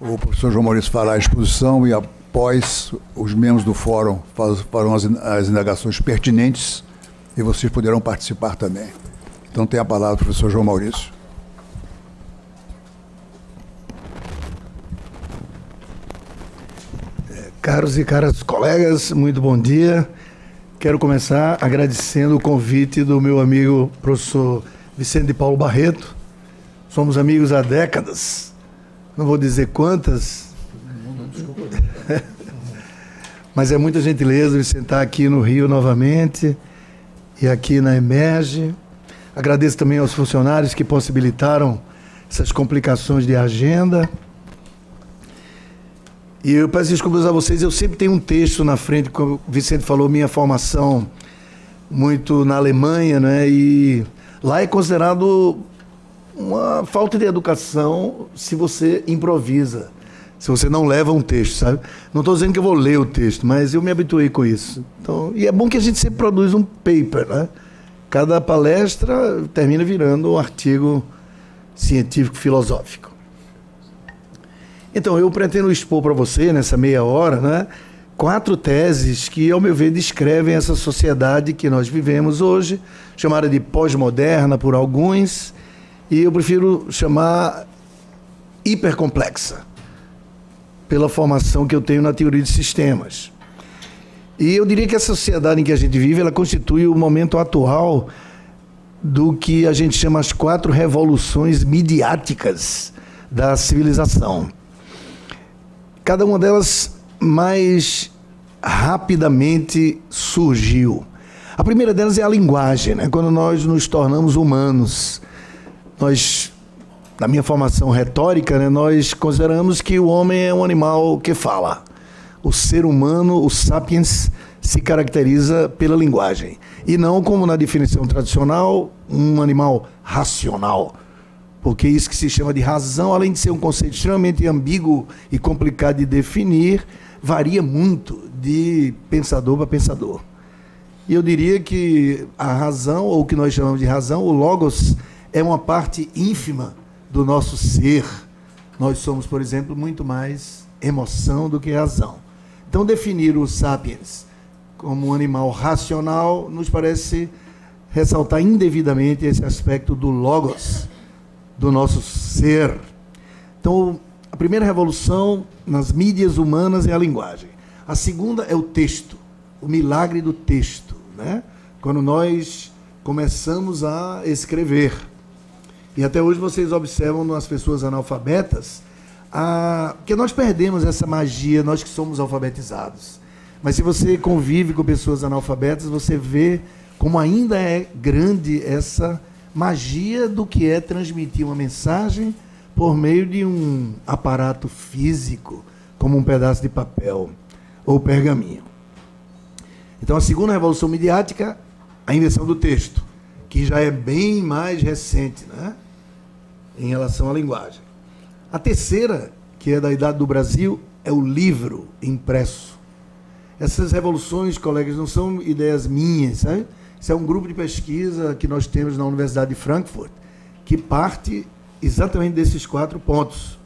O professor João Maurício fará a exposição e, após, os membros do fórum farão as indagações pertinentes e vocês poderão participar também. Então, tem a palavra o professor João Maurício. Caros e caras colegas, muito bom dia. Quero começar agradecendo o convite do meu amigo professor Vicente de Paulo Barreto. Somos amigos há décadas. Não vou dizer quantas, mas é muita gentileza de sentar aqui no Rio novamente e aqui na Emerge. Agradeço também aos funcionários que possibilitaram essas complicações de agenda. E eu peço desculpas a vocês, eu sempre tenho um texto na frente, como o Vicente falou, minha formação muito na Alemanha, né? E lá é considerado uma falta de educação se você improvisa, se você não leva um texto, sabe? Não estou dizendo que eu vou ler o texto, mas eu me habituei com isso. Então, e é bom que a gente sempre produz um paper, né? Cada palestra termina virando um artigo científico-filosófico. Então, eu pretendo expor para você, nessa meia hora, né, 4 teses que, ao meu ver, descrevem essa sociedade que nós vivemos hoje, chamada de pós-moderna por alguns, e eu prefiro chamar hipercomplexa, pela formação que eu tenho na teoria de sistemas. E eu diria que a sociedade em que a gente vive, ela constitui o momento atual do que a gente chama as 4 revoluções midiáticas da civilização. Cada uma delas mais rapidamente surgiu. A primeira delas é a linguagem, né? Quando nós nos tornamos humanos. Nós, na minha formação retórica, né, nós consideramos que o homem é um animal que fala. O ser humano, o sapiens, se caracteriza pela linguagem. E não como na definição tradicional, um animal racional. Porque isso que se chama de razão, além de ser um conceito extremamente ambíguo e complicado de definir, varia muito de pensador para pensador. E eu diria que a razão, ou o que nós chamamos de razão, o logos, é uma parte ínfima do nosso ser. Nós somos, por exemplo, muito mais emoção do que razão. Então, definir o sapiens como um animal racional nos parece ressaltar indevidamente esse aspecto do logos, do nosso ser. Então, a primeira revolução nas mídias humanas é a linguagem. A segunda é o texto, o milagre do texto, né? Quando nós começamos a escrever. E até hoje vocês observam nas pessoas analfabetas que nós perdemos essa magia, nós que somos alfabetizados. Mas se você convive com pessoas analfabetas, você vê como ainda é grande essa magia do que é transmitir uma mensagem por meio de um aparato físico, como um pedaço de papel ou pergaminho. Então, a segunda revolução midiática, a invenção do texto, que já é bem mais recente, né, em relação à linguagem. A terceira, que é da idade do Brasil, é o livro impresso. Essas revoluções, colegas, não são ideias minhas, sabe? Isso é um grupo de pesquisa que nós temos na Universidade de Frankfurt, que parte exatamente desses 4 pontos.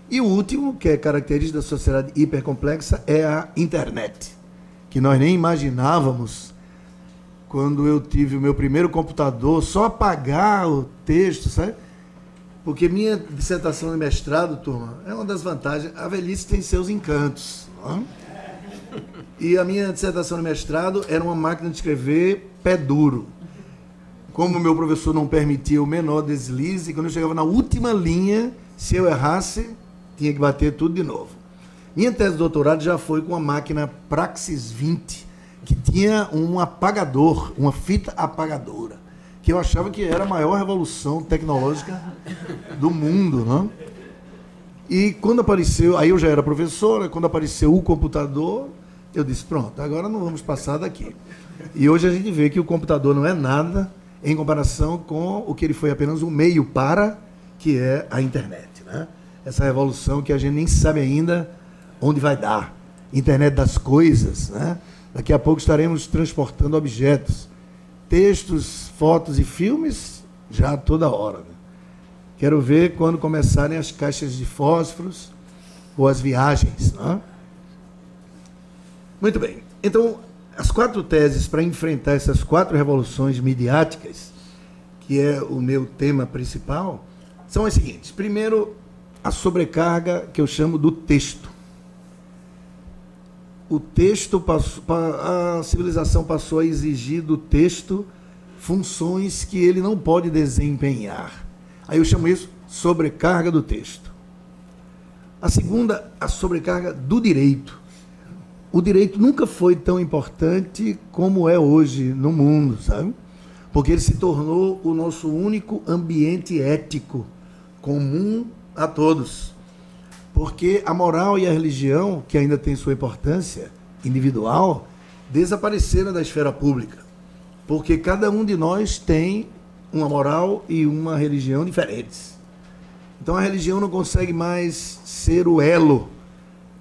E o último, que é característica da sociedade hipercomplexa, é a internet, que nós nem imaginávamos. Quando eu tive o meu primeiro computador, só apagar o texto, sabe? Porque minha dissertação de mestrado, turma, é uma das vantagens. A velhice tem seus encantos. Não? E a minha dissertação de mestrado era uma máquina de escrever pé duro. Como o meu professor não permitia o menor deslize, quando eu chegava na última linha, se eu errasse, tinha que bater tudo de novo. Minha tese de doutorado já foi com a máquina Praxis 20, que tinha um apagador, uma fita apagadora, que eu achava que era a maior revolução tecnológica do mundo, não? E quando apareceu, aí eu já era professora, quando apareceu o computador, Eu disse, pronto, agora não vamos passar daqui. E hoje a gente vê que o computador não é nada em comparação com o que ele foi apenas um meio para, que é a internet, né? Essa revolução que a gente nem sabe ainda onde vai dar. Internet das coisas, né? Daqui a pouco estaremos transportando objetos, textos, fotos e filmes já a toda hora, né? Quero ver quando começarem as caixas de fósforos ou as viagens, né? Muito bem. Então, as 4 teses para enfrentar essas 4 revoluções midiáticas, que é o meu tema principal, são as seguintes. Primeiro, a sobrecarga que eu chamo do texto. O texto a civilização passou a exigir do texto funções que ele não pode desempenhar. Aí eu chamo isso sobrecarga do texto. A segunda, a sobrecarga do direito. O direito nunca foi tão importante como é hoje no mundo, sabe? Porque ele se tornou o nosso único ambiente ético, comum a todos. Porque a moral e a religião, que ainda tem sua importância individual, desapareceram da esfera pública. Porque cada um de nós tem uma moral e uma religião diferentes. Então a religião não consegue mais ser o elo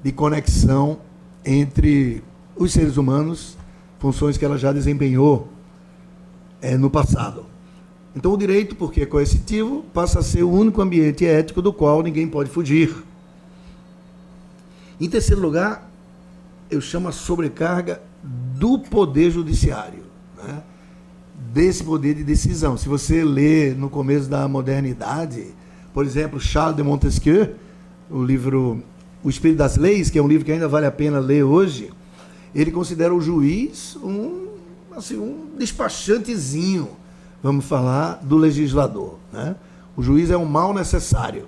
de conexão entre os seres humanos, funções que ela já desempenhou no passado. Então o direito, porque é coercitivo, passa a ser o único ambiente ético do qual ninguém pode fugir. Em terceiro lugar, eu chamo a sobrecarga do poder judiciário, né? Desse poder de decisão. Se você lê no começo da modernidade, por exemplo, Charles de Montesquieu, o livro O Espírito das Leis, que é um livro que ainda vale a pena ler hoje, ele considera o juiz um despachantezinho, vamos falar, do legislador, né? O juiz é um mal necessário.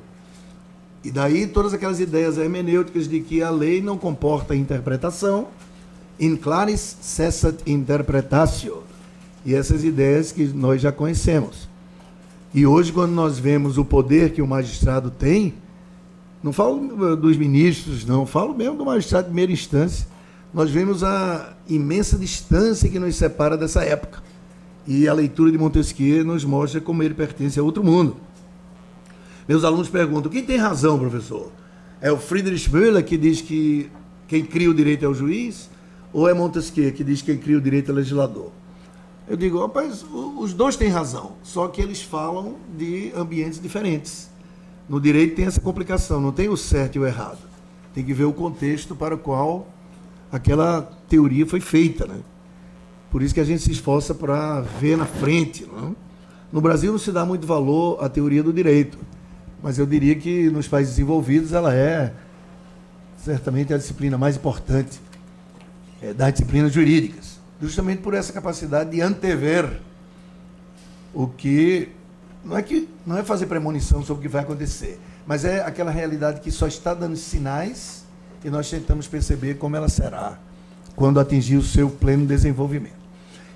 E daí todas aquelas ideias hermenêuticas de que a lei não comporta interpretação, in claris cessat interpretatio. E essas ideias que nós já conhecemos. E hoje, quando nós vemos o poder que o magistrado tem, não falo dos ministros, não, falo mesmo do magistrado de primeira instância, nós vemos a imensa distância que nos separa dessa época. E a leitura de Montesquieu nos mostra como ele pertence a outro mundo. Meus alunos perguntam, quem tem razão, professor? É o Friedrich Müller que diz que quem cria o direito é o juiz? Ou é Montesquieu que diz que quem cria o direito é o legislador? Eu digo, rapaz, os dois têm razão, só que eles falam de ambientes diferentes. No direito tem essa complicação, não tem o certo e o errado. Tem que ver o contexto para o qual aquela teoria foi feita, né? Por isso que a gente se esforça para ver na frente, não? No Brasil não se dá muito valor à teoria do direito, mas eu diria que nos países desenvolvidos ela é certamente a disciplina mais importante das disciplinas jurídicas, justamente por essa capacidade de antever o que não é fazer premonição sobre o que vai acontecer, mas é aquela realidade que só está dando sinais e nós tentamos perceber como ela será quando atingir o seu pleno desenvolvimento.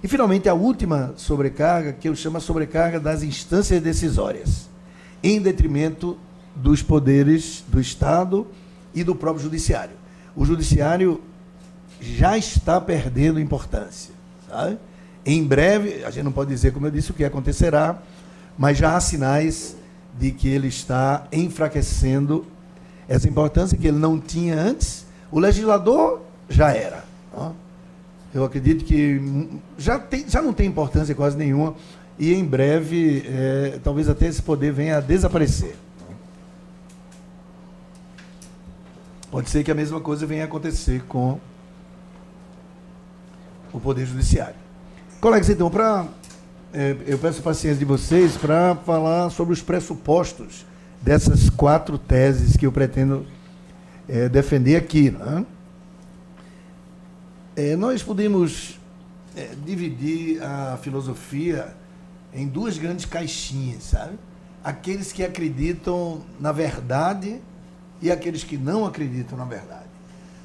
E, finalmente, a última sobrecarga, que eu chamo a sobrecarga das instâncias decisórias, em detrimento dos poderes do Estado e do próprio judiciário. O judiciário já está perdendo importância, sabe? Em breve, a gente não pode dizer, como eu disse, o que acontecerá, mas já há sinais de que ele está enfraquecendo essa importância que ele não tinha antes. O legislador já era. Ó. Eu acredito que já não tem importância quase nenhuma e em breve talvez até esse poder venha a desaparecer. Pode ser que a mesma coisa venha a acontecer com o Poder Judiciário. Colegas, então, eu peço paciência de vocês para falar sobre os pressupostos dessas 4 teses que eu pretendo defender aqui, né? Nós podemos dividir a filosofia em 2 grandes caixinhas, sabe? Aqueles que acreditam na verdade e aqueles que não acreditam na verdade.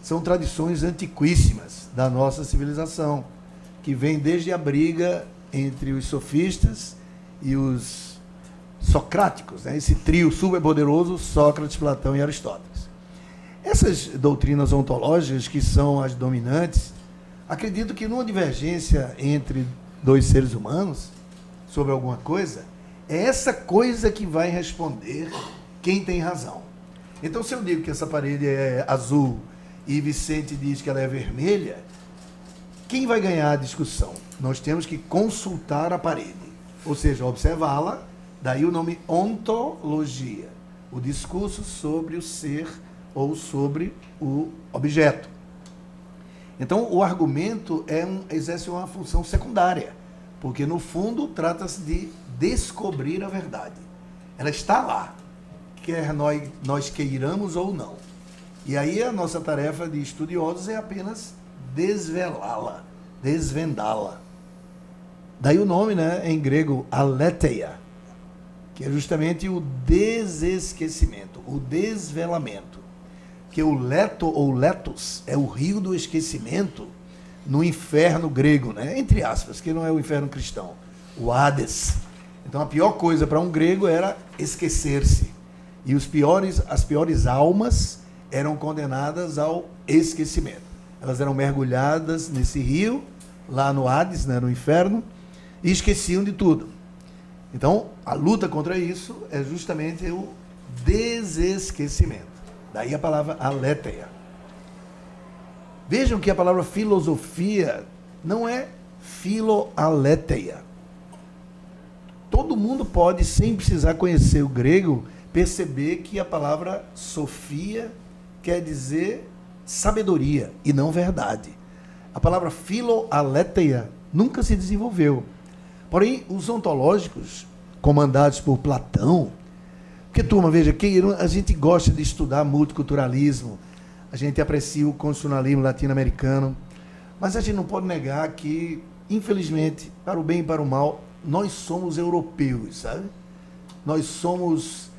São tradições antiquíssimas da nossa civilização, que vem desde a briga entre os sofistas e os socráticos, né? Esse trio superpoderoso, Sócrates, Platão e Aristóteles. Essas doutrinas ontológicas, que são as dominantes, acredito que numa divergência entre dois seres humanos sobre alguma coisa, é essa coisa que vai responder quem tem razão. Então, se eu digo que essa parede é azul e Vicente diz que ela é vermelha, quem vai ganhar a discussão? Nós temos que consultar a parede, ou seja, observá-la, daí o nome ontologia, o discurso sobre o ser ou sobre o objeto. Então, o argumento exerce uma função secundária, porque, no fundo, trata-se de descobrir a verdade. Ela está lá, quer nós queiramos ou não. E aí a nossa tarefa de estudiosos é apenas desvelá-la, desvendá-la. Daí o nome, né, em grego, aletheia, que é justamente o desesquecimento, o desvelamento. Que o leto ou letos é o rio do esquecimento no inferno grego, né? Entre aspas, que não é o inferno cristão, o Hades. Então a pior coisa para um grego era esquecer-se. E as piores almas eram condenadas ao esquecimento. Elas eram mergulhadas nesse rio, lá no Hades, né, no inferno, e esqueciam de tudo. Então, a luta contra isso é justamente o desesquecimento. Daí a palavra aletheia. Vejam que a palavra filosofia não é filoaletheia. Todo mundo pode, sem precisar conhecer o grego, perceber que a palavra sofia quer dizer sabedoria e não verdade. A palavra filoaletheia nunca se desenvolveu. Porém, os ontológicos, comandados por Platão, porque, turma, veja, a gente gosta de estudar multiculturalismo, a gente aprecia o constitucionalismo latino-americano, mas a gente não pode negar que, infelizmente, para o bem e para o mal, nós somos europeus, sabe? Nós somos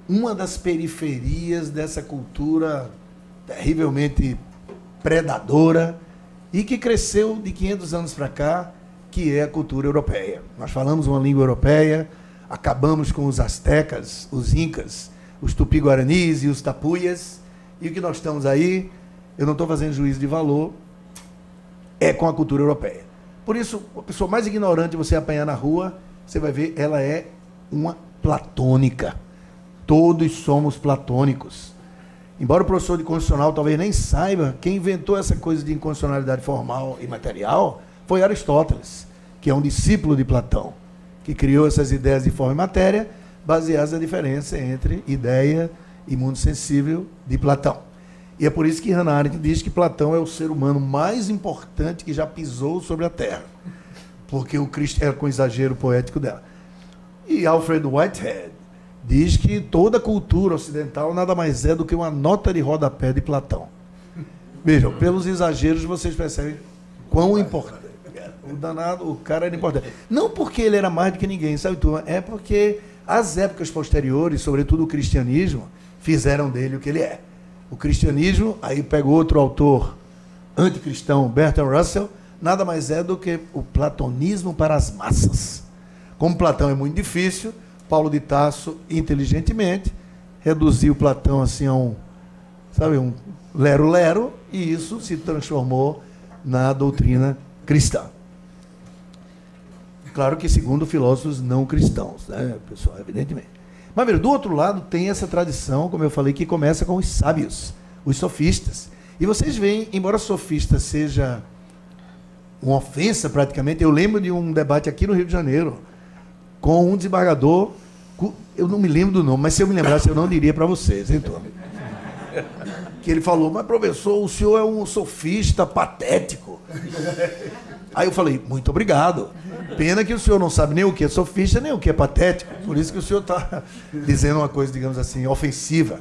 uma das periferias dessa cultura terrivelmente predadora e que cresceu de 500 anos para cá, que é a cultura europeia. Nós falamos uma língua europeia, acabamos com os astecas, os incas, os tupi-guaranis e os tapuias, e o que nós estamos aí, eu não estou fazendo juízo de valor, é com a cultura europeia. Por isso, a pessoa mais ignorante você apanhar na rua, você vai ver, ela é uma platônica. Todos somos platônicos. Embora o professor de constitucional talvez nem saiba, quem inventou essa coisa de inconstitucionalidade formal e material foi Aristóteles, que é um discípulo de Platão, que criou essas ideias de forma e matéria, baseadas na diferença entre ideia e mundo sensível de Platão. E é por isso que Hannah Arendt diz que Platão é o ser humano mais importante que já pisou sobre a Terra, porque o Cristo é com exagero poético dela. E Alfred Whitehead diz que toda cultura ocidental nada mais é do que uma nota de rodapé de Platão. Vejam, pelos exageros vocês percebem quão importante. O danado, o cara era importante. Não porque ele era mais do que ninguém, sabe, turma? É porque as épocas posteriores, sobretudo o cristianismo, fizeram dele o que ele é. O cristianismo, aí pega outro autor anticristão, Bertrand Russell, nada mais é do que o platonismo para as massas. Como Platão é muito difícil, Paulo de Tarso, inteligentemente, reduziu Platão assim a um lero-lero, e isso se transformou na doutrina cristã. Claro que segundo filósofos não cristãos, né, pessoal, evidentemente. Mas, do outro lado, tem essa tradição, como eu falei, que começa com os sábios, os sofistas. E vocês veem, embora sofista seja uma ofensa praticamente, eu lembro de um debate aqui no Rio de Janeiro, com um desembargador, eu não me lembro do nome, mas se eu me lembrasse, eu não diria para vocês, hein, turma? Que ele falou, mas professor, o senhor é um sofista patético. Aí eu falei, muito obrigado. Pena que o senhor não sabe nem o que é sofista, nem o que é patético. Por isso que o senhor está dizendo uma coisa, digamos assim, ofensiva.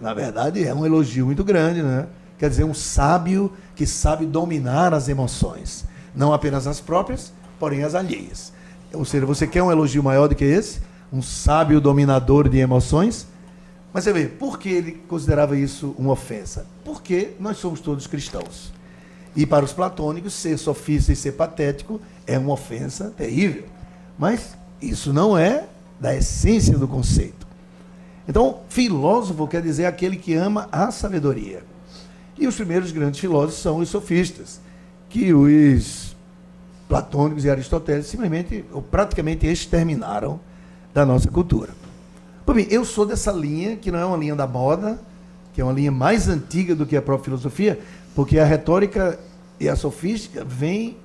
Na verdade, é um elogio muito grande, né? Quer dizer, um sábio que sabe dominar as emoções. Não apenas as próprias, porém as alheias. Ou seja, você quer um elogio maior do que esse? Um sábio dominador de emoções? Mas você vê, por que ele considerava isso uma ofensa? Porque nós somos todos cristãos. E para os platônicos, ser sofista e ser patético é uma ofensa terrível. Mas isso não é da essência do conceito. Então, filósofo quer dizer aquele que ama a sabedoria. E os primeiros grandes filósofos são os sofistas, que os platônicos e aristotélicos simplesmente ou praticamente exterminaram da nossa cultura. Por bem, eu sou dessa linha, que não é uma linha da moda, que é uma linha mais antiga do que a própria filosofia, porque a retórica e a sofística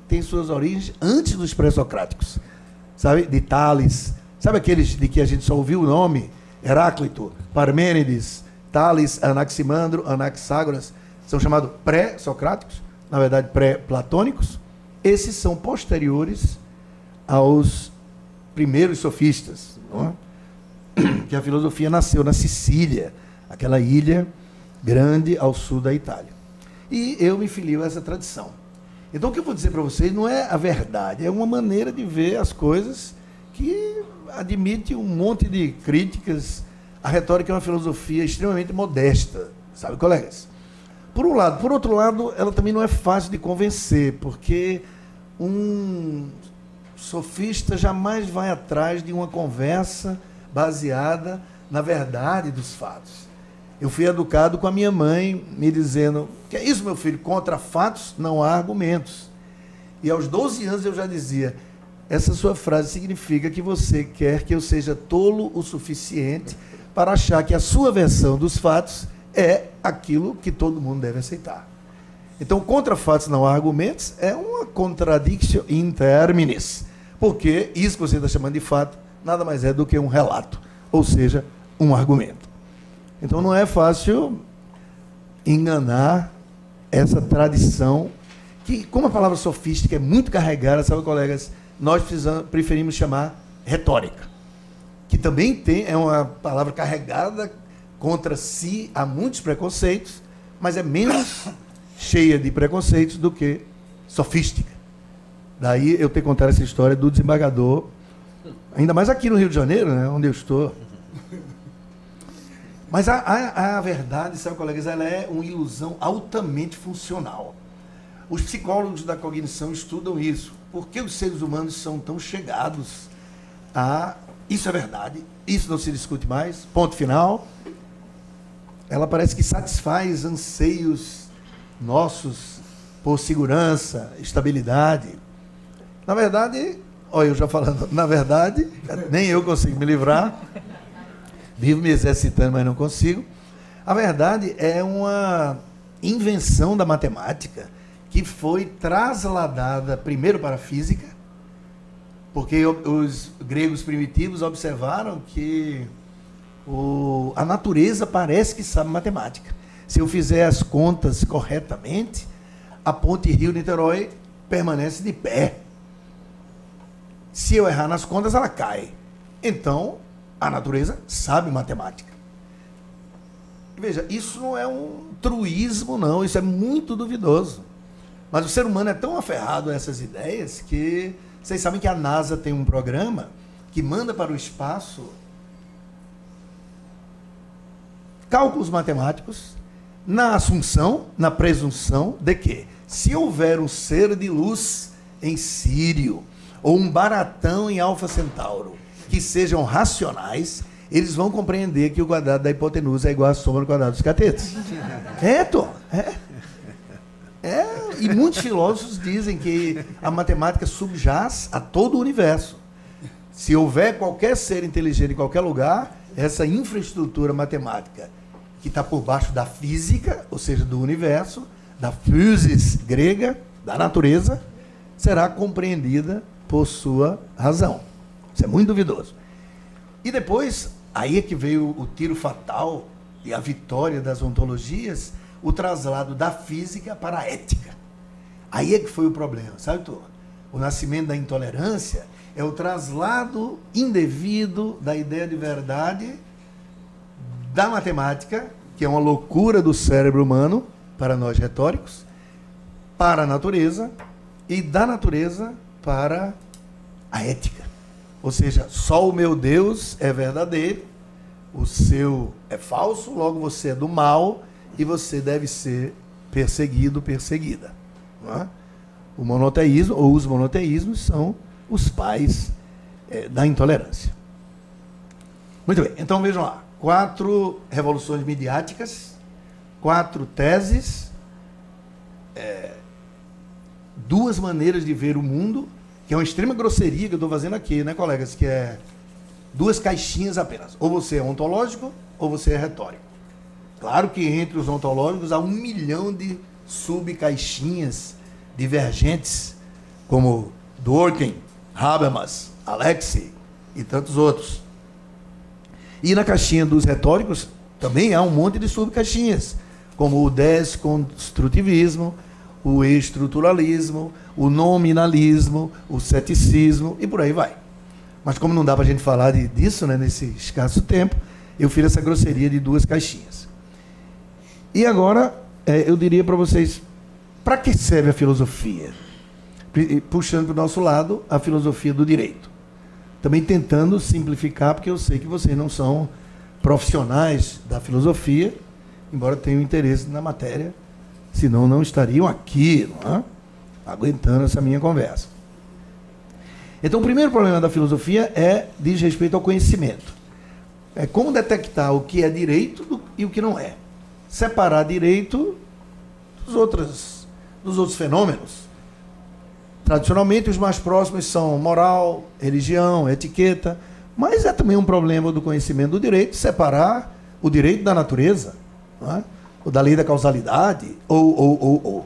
têm suas origens antes dos pré-socráticos, sabe? De Tales, sabe aqueles de que a gente só ouviu o nome? Heráclito, Parmênides, Tales, Anaximandro, Anaxágoras, são chamados pré-socráticos, na verdade pré-platônicos. Esses são posteriores aos primeiros sofistas, não é? Que a filosofia nasceu na Sicília, aquela ilha grande ao sul da Itália. E eu me filio a essa tradição. Então, o que eu vou dizer para vocês não é a verdade, é uma maneira de ver as coisas que admite um monte de críticas. A retórica é uma filosofia extremamente modesta, sabe, colegas? Por um lado. Por outro lado, ela também não é fácil de convencer, porque um sofista jamais vai atrás de uma conversa baseada na verdade dos fatos. Eu fui educado com a minha mãe me dizendo: que é isso, meu filho? Contra fatos não há argumentos. E aos 12 anos eu já dizia: essa sua frase significa que você quer que eu seja tolo o suficiente para achar que a sua versão dos fatos é aquilo que todo mundo deve aceitar. Então, contra fatos não há argumentos é uma contradiction in terminis, porque isso que você está chamando de fato nada mais é do que um relato, ou seja, um argumento. Então, não é fácil enganar essa tradição que, como a palavra sofística é muito carregada, sabe, colegas, nós preferimos chamar retórica, que também é uma palavra carregada contra si, há muitos preconceitos, mas é menos cheia de preconceitos do que sofística. Daí eu ter contado essa história do desembargador, ainda mais aqui no Rio de Janeiro, né, onde eu estou. Mas a verdade, sabe, colegas, ela é uma ilusão altamente funcional. Os psicólogos da cognição estudam isso. Por que os seres humanos são tão chegados a... Isso é verdade, isso não se discute mais, ponto final. Ela parece que satisfaz anseios nossos por segurança, estabilidade. Na verdade, olha, eu já falando, na verdade, nem eu consigo me livrar. Vivo me exercitando, mas não consigo. A verdade é uma invenção da matemática que foi trasladada primeiro para a física, porque os gregos primitivos observaram que a natureza parece que sabe matemática. Se eu fizer as contas corretamente, a ponte Rio-Niterói permanece de pé. Se eu errar nas contas, ela cai. Então, a natureza sabe matemática. Veja, isso não é um truísmo, não. Isso é muito duvidoso. Mas o ser humano é tão aferrado a essas ideias que... Vocês sabem que a NASA tem um programa que manda para o espaço cálculos matemáticos na assunção, na presunção de que, se houver um ser de luz em Sírio ou um baratão em Alfa Centauro que sejam racionais, eles vão compreender que o quadrado da hipotenusa é igual à soma do quadrado dos catetos. Tom. E muitos filósofos dizem que a matemática subjaz a todo o universo. Se houver qualquer ser inteligente em qualquer lugar, essa infraestrutura matemática que está por baixo da física, ou seja, do universo, da physis grega, da natureza, será compreendida por sua razão. Isso é muito duvidoso. E depois, aí é que veio o tiro fatal e a vitória das ontologias, o traslado da física para a ética. Aí é que foi o problema, sabe, Tô? O nascimento da intolerância é o traslado indevido da ideia de verdade da matemática, que é uma loucura do cérebro humano, para nós retóricos, para a natureza, e da natureza para a ética. Ou seja, só o meu Deus é verdadeiro, o seu é falso, logo você é do mal e você deve ser perseguido, perseguida. Não é? O monoteísmo, ou os monoteísmos, são os pais da intolerância. Muito bem, então vejam lá. 4 revoluções midiáticas, 4 teses, 2 maneiras de ver o mundo, que é uma extrema grosseria que eu estou fazendo aqui, né, colegas? Que é 2 caixinhas apenas. Ou você é ontológico, ou você é retórico. Claro que entre os ontológicos há 1 milhão de subcaixinhas divergentes, como Dworkin, Habermas, Alexei e tantos outros. E na caixinha dos retóricos também há um monte de subcaixinhas, como o desconstrutivismo, o estruturalismo, o nominalismo, o ceticismo e por aí vai. Mas como não dá para a gente falar disso, né, nesse escasso tempo, eu fiz essa grosseria de 2 caixinhas. E agora, eu diria para vocês, para que serve a filosofia? Puxando para o nosso lado, a filosofia do direito. Também tentando simplificar, porque eu sei que vocês não são profissionais da filosofia, embora tenham interesse na matéria, senão não estariam aqui, não é? Aguentando essa minha conversa. Então, o primeiro problema da filosofia diz respeito ao conhecimento. É como detectar o que é direito e o que não é. Separar direito dos outros fenômenos. Tradicionalmente, os mais próximos são moral, religião, etiqueta, mas é também um problema do conhecimento do direito separar o direito da natureza, não é? Ou da lei da causalidade, ou.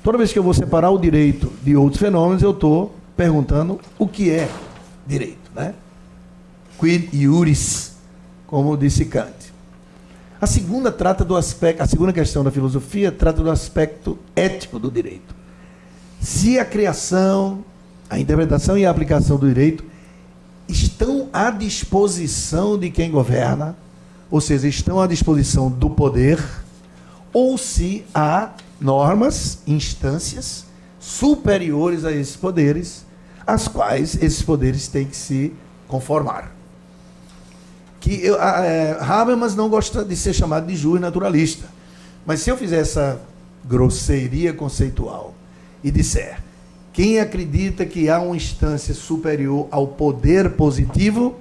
Toda vez que eu vou separar o direito de outros fenômenos, eu estou perguntando o que é direito, né? Quid iuris, como disse Kant. A segunda questão da filosofia trata do aspecto ético do direito. Se a criação, a interpretação e a aplicação do direito estão à disposição de quem governa, ou seja, estão à disposição do poder, ou se há normas, instâncias superiores a esses poderes, às quais esses poderes têm que se conformar. Habermas não gosta de ser chamado de juiz naturalista, mas se eu fizer essa grosseria conceitual e disser: quem acredita que há uma instância superior ao poder positivo,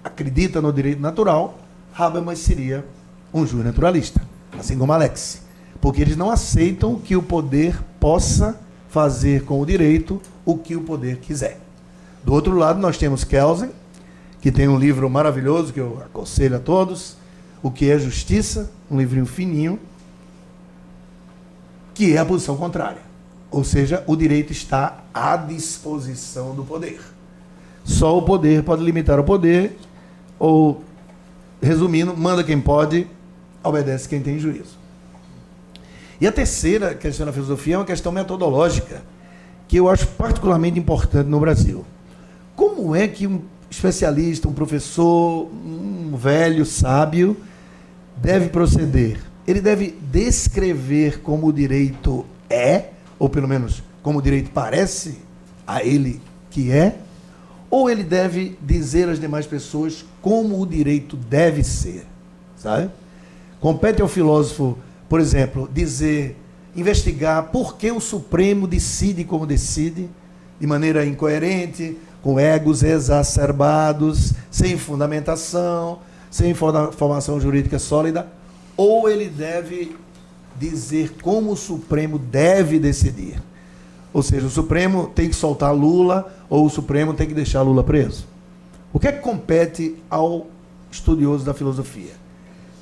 acredita no direito natural, Habermas seria um juiz naturalista, assim como Alexei, porque eles não aceitam que o poder possa fazer com o direito o que o poder quiser. Do outro lado, nós temos Kelsen, que tem um livro maravilhoso que eu aconselho a todos, O que é Justiça, um livrinho fininho, que é a posição contrária. Ou seja, o direito está à disposição do poder. Só o poder pode limitar o poder, ou, resumindo, manda quem pode, obedece quem tem juízo. E a terceira questão da filosofia é uma questão metodológica, que eu acho particularmente importante no Brasil. Como é que um especialista, um professor, um velho sábio deve proceder? Ele deve descrever como o direito é, ou pelo menos como o direito parece a ele que é, ou ele deve dizer às demais pessoas como o direito deve ser, sabe? Compete ao filósofo, por exemplo, investigar por que o Supremo decide como decide, de maneira incoerente, com egos exacerbados, sem fundamentação, sem formação jurídica sólida, ou ele deve dizer como o Supremo deve decidir. Ou seja, o Supremo tem que soltar Lula ou o Supremo tem que deixar Lula preso. O que é que compete ao estudioso da filosofia?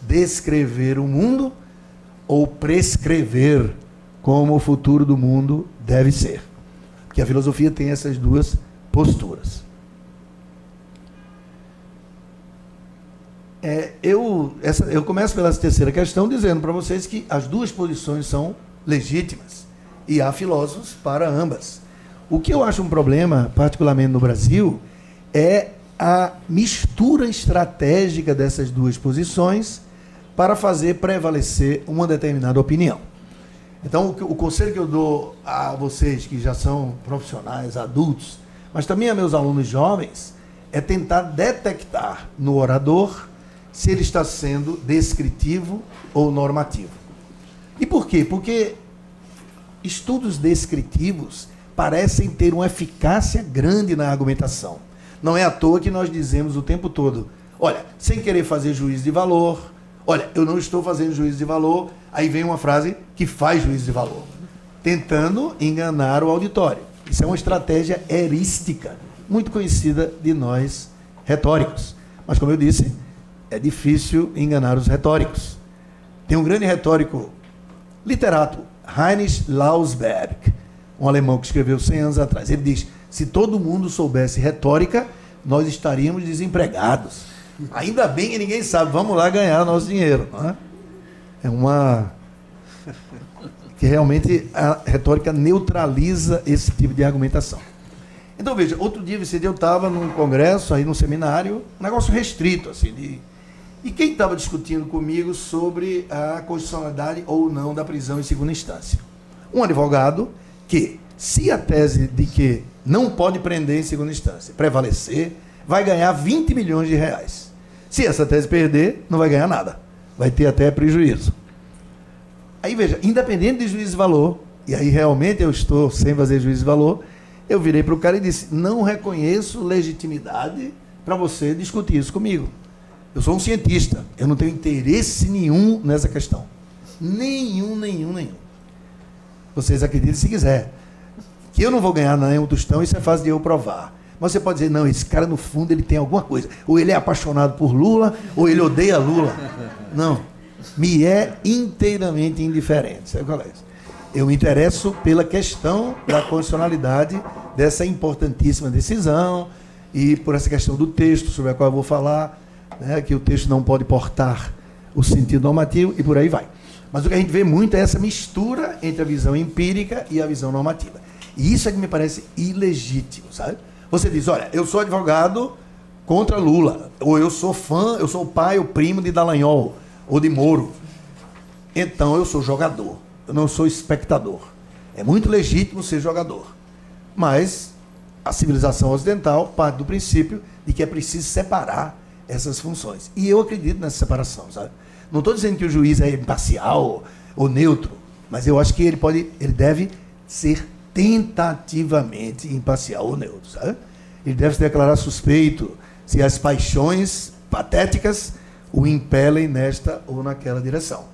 Descrever o mundo ou prescrever como o futuro do mundo deve ser? Porque a filosofia tem essas duas posturas. Eu começo pela terceira questão dizendo para vocês que as duas posições são legítimas e há filósofos para ambas. O que eu acho um problema, particularmente no Brasil, é a mistura estratégica dessas duas posições para fazer prevalecer uma determinada opinião. Então, o conselho que eu dou a vocês que já são profissionais, adultos, mas também a meus alunos jovens, é tentar detectar no orador se ele está sendo descritivo ou normativo. E por quê? Porque estudos descritivos parecem ter uma eficácia grande na argumentação. Não é à toa que nós dizemos o tempo todo: Olha, sem querer fazer juízo de valor, olha, eu não estou fazendo juízo de valor, aí vem uma frase que faz juízo de valor, tentando enganar o auditório. Isso é uma estratégia erística, muito conhecida de nós retóricos. Mas, como eu disse, é difícil enganar os retóricos. Tem um grande retórico, literato, Heinrich Lausberg, um alemão que escreveu 100 anos atrás. Ele diz, se todo mundo soubesse retórica, nós estaríamos desempregados. Ainda bem que ninguém sabe, vamos lá ganhar nosso dinheiro. Não é? É uma... que realmente a retórica neutraliza esse tipo de argumentação. Então, veja, outro dia, Vicente, eu estava num congresso, aí num seminário, um negócio restrito, assim, e quem estava discutindo comigo sobre a constitucionalidade ou não da prisão em segunda instância? Um advogado que, se a tese de que não pode prender em segunda instância prevalecer, vai ganhar 20 milhões de reais. Se essa tese perder, não vai ganhar nada. Vai ter até prejuízo. Aí, veja, independente de juízo de valor, e aí realmente eu estou sem fazer juízo de valor, eu virei para o cara e disse, não reconheço legitimidade para você discutir isso comigo. Eu sou um cientista, eu não tenho interesse nenhum nessa questão. Nenhum. Vocês acreditem se quiser. Que eu não vou ganhar nenhum tostão, isso é fácil de eu provar. Mas você pode dizer, não, esse cara no fundo ele tem alguma coisa. Ou ele é apaixonado por Lula, ou ele odeia Lula. Não, me é inteiramente indiferente. Sabe qual é isso? Eu me interesso pela questão da constitucionalidade dessa importantíssima decisão e por essa questão do texto sobre a qual eu vou falar, né, que o texto não pode portar o sentido normativo e por aí vai. Mas o que a gente vê muito é essa mistura entre a visão empírica e a visão normativa. E isso é que me parece ilegítimo, sabe? Você diz, olha, eu sou advogado contra Lula, ou eu sou fã, eu sou o pai ou primo de Dallagnol, ou de Moro. Então eu sou jogador, eu não sou espectador. É muito legítimo ser jogador. Mas a civilização ocidental parte do princípio de que é preciso separar essas funções. E eu acredito nessa separação, sabe? Não estou dizendo que o juiz é imparcial ou neutro, mas eu acho que ele deve ser tentativamente imparcial ou neutro, sabe? Ele deve se declarar suspeito se as paixões patéticas o impelem nesta ou naquela direção.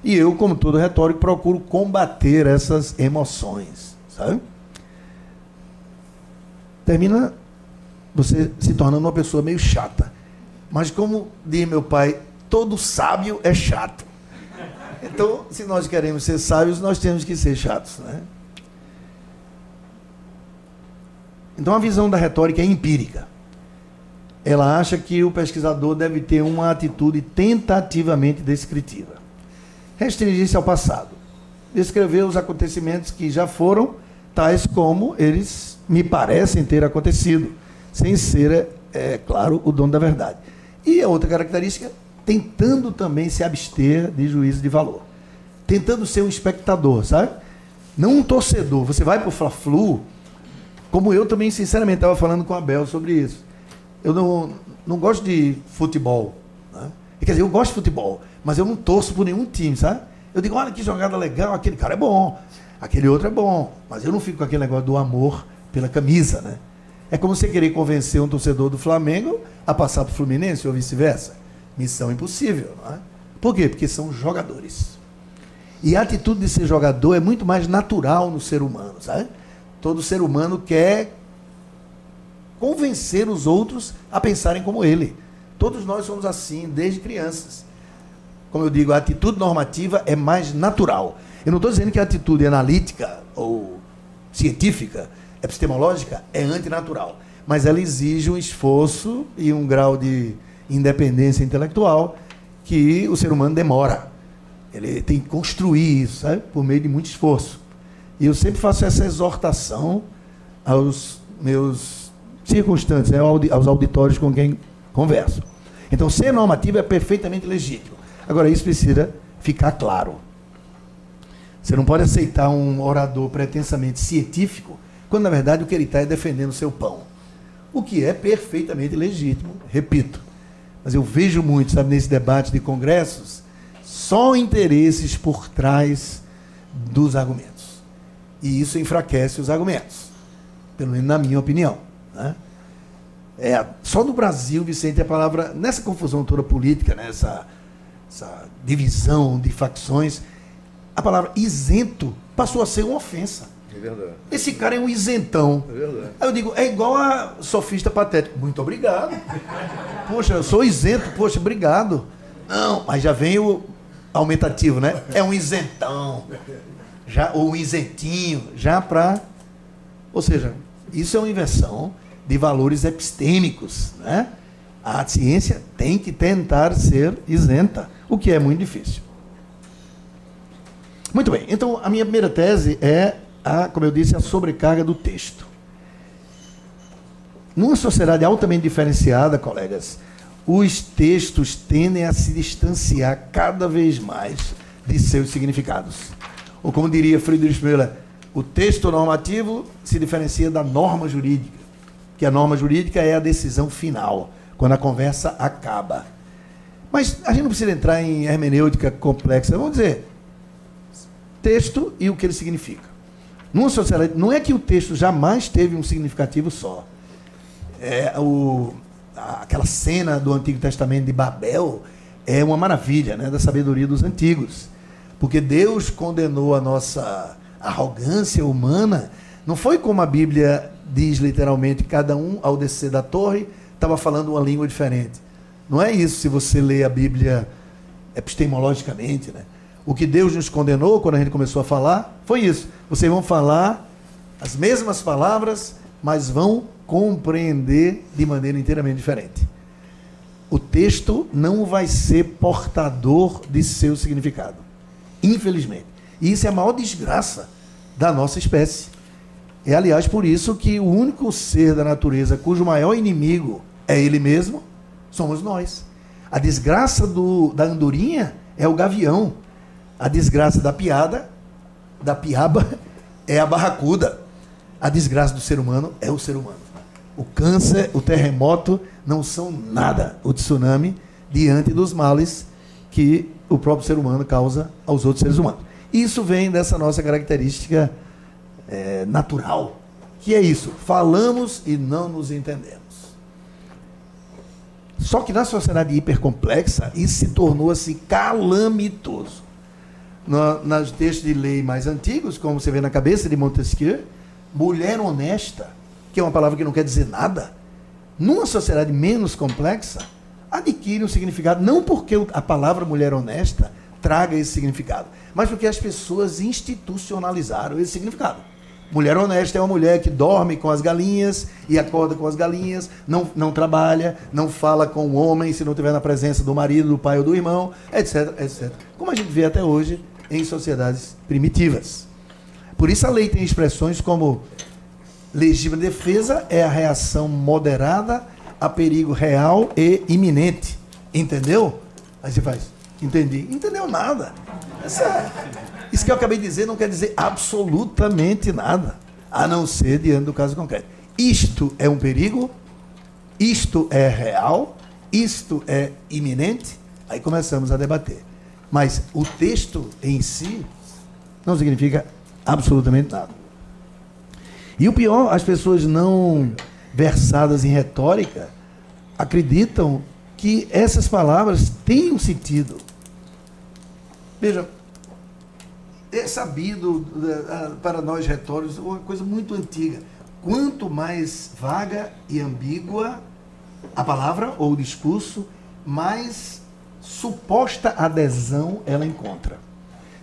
E eu, como todo retórico, procuro combater essas emoções, sabe? Termina você se tornando uma pessoa meio chata. Mas como diz meu pai, todo sábio é chato. Então, se nós queremos ser sábios, nós temos que ser chatos, né? Então, a visão da retórica é empírica. Ela acha que o pesquisador deve ter uma atitude tentativamente descritiva. Restringir-se ao passado. Descrever os acontecimentos que já foram, tais como eles me parecem ter acontecido, sem ser, claro, o dono da verdade. E a outra característica, tentando também se abster de juízo de valor. Tentando ser um espectador, sabe? Não um torcedor. Você vai para o Fla-Flu, como eu também, sinceramente, estava falando com a Bel sobre isso. Eu não gosto de futebol, né? Quer dizer, eu gosto de futebol, mas eu não torço por nenhum time, sabe? Eu digo, olha que jogada legal, aquele cara é bom, aquele outro é bom, mas eu não fico com aquele negócio do amor pela camisa, né? É como você querer convencer um torcedor do Flamengo a passar para o Fluminense ou vice-versa. Missão impossível, não é? Por quê? Porque são jogadores. E a atitude de ser jogador é muito mais natural no ser humano, sabe? Todo ser humano quer convencer os outros a pensarem como ele. Todos nós somos assim, desde crianças. Como eu digo, a atitude normativa é mais natural. Eu não estou dizendo que a atitude analítica ou científica, epistemológica, é antinatural. Mas ela exige um esforço e um grau de independência intelectual que o ser humano demora. Ele tem que construir isso, sabe? Por meio de muito esforço. E eu sempre faço essa exortação aos meus circunstantes, né? Aos auditórios com quem converso. Então, ser normativo é perfeitamente legítimo. Agora, isso precisa ficar claro. Você não pode aceitar um orador pretensamente científico, quando, na verdade, o que ele está é defendendo o seu pão. O que é perfeitamente legítimo, repito. Mas eu vejo muito, sabe, nesse debate de congressos, só interesses por trás dos argumentos. E isso enfraquece os argumentos, pelo menos na minha opinião, né? Só no Brasil, Vicente, a palavra, nessa confusão toda política, né, essa divisão de facções, a palavra isento passou a ser uma ofensa. É verdade. Esse cara é um isentão. É verdade. Aí eu digo, é igual a sofista patético. Muito obrigado. Poxa, eu sou isento. Poxa, obrigado. Não, mas já vem o aumentativo, né? É um isentão. Ou um isentinho. Já para... Ou seja, isso é uma inversão de valores epistêmicos, né? A ciência tem que tentar ser isenta, o que é muito difícil. Muito bem, então a minha primeira tese é, como eu disse, a sobrecarga do texto. Numa sociedade altamente diferenciada, colegas, os textos tendem a se distanciar cada vez mais de seus significados. Ou como diria Friedrich Müller, o texto normativo se diferencia da norma jurídica, que a norma jurídica é a decisão final, quando a conversa acaba. Mas a gente não precisa entrar em hermenêutica complexa, vamos dizer, texto e o que ele significa. Numa sociedade, não é que o texto jamais teve um significativo só. Aquela cena do Antigo Testamento de Babel é uma maravilha, né, da sabedoria dos antigos. Porque Deus condenou a nossa arrogância humana. Não foi como a Bíblia diz literalmente, cada um ao descer da torre estava falando uma língua diferente. Não é isso se você lê a Bíblia epistemologicamente, né? O que Deus nos condenou quando a gente começou a falar foi isso. Vocês vão falar as mesmas palavras, mas vão compreender de maneira inteiramente diferente. O texto não vai ser portador de seu significado, infelizmente. E isso é a maior desgraça da nossa espécie. É, aliás, por isso que o único ser da natureza cujo maior inimigo é ele mesmo, somos nós. A desgraça da andorinha é o gavião. A desgraça da piaba, é a barracuda. A desgraça do ser humano é o ser humano. O câncer, o terremoto não são nada, o tsunami, diante dos males que o próprio ser humano causa aos outros seres humanos. Isso vem dessa nossa característica natural, que é isso, falamos e não nos entendemos. Só que na sociedade hipercomplexa, isso se tornou assim calamitoso. Nos textos de lei mais antigos, como você vê na cabeça de Montesquieu, mulher honesta, que é uma palavra que não quer dizer nada, numa sociedade menos complexa, adquire um significado, não porque a palavra mulher honesta traga esse significado, mas porque as pessoas institucionalizaram esse significado. Mulher honesta é uma mulher que dorme com as galinhas e acorda com as galinhas, não trabalha, não fala com o homem se não estiver na presença do marido, do pai ou do irmão, etc, etc. Como a gente vê até hoje em sociedades primitivas. Por isso a lei tem expressões como legítima defesa é a reação moderada a perigo real e iminente. Entendeu? Aí você faz, entendi. Entendeu nada. Isso que eu acabei de dizer não quer dizer absolutamente nada, a não ser diante do caso concreto. Isto é um perigo, isto é real, isto é iminente, aí começamos a debater. Mas o texto em si não significa absolutamente nada. E o pior, as pessoas não versadas em retórica acreditam que essas palavras têm um sentido. Veja, é sabido para nós retóricos uma coisa muito antiga. Quanto mais vaga e ambígua a palavra ou o discurso, mais suposta adesão ela encontra.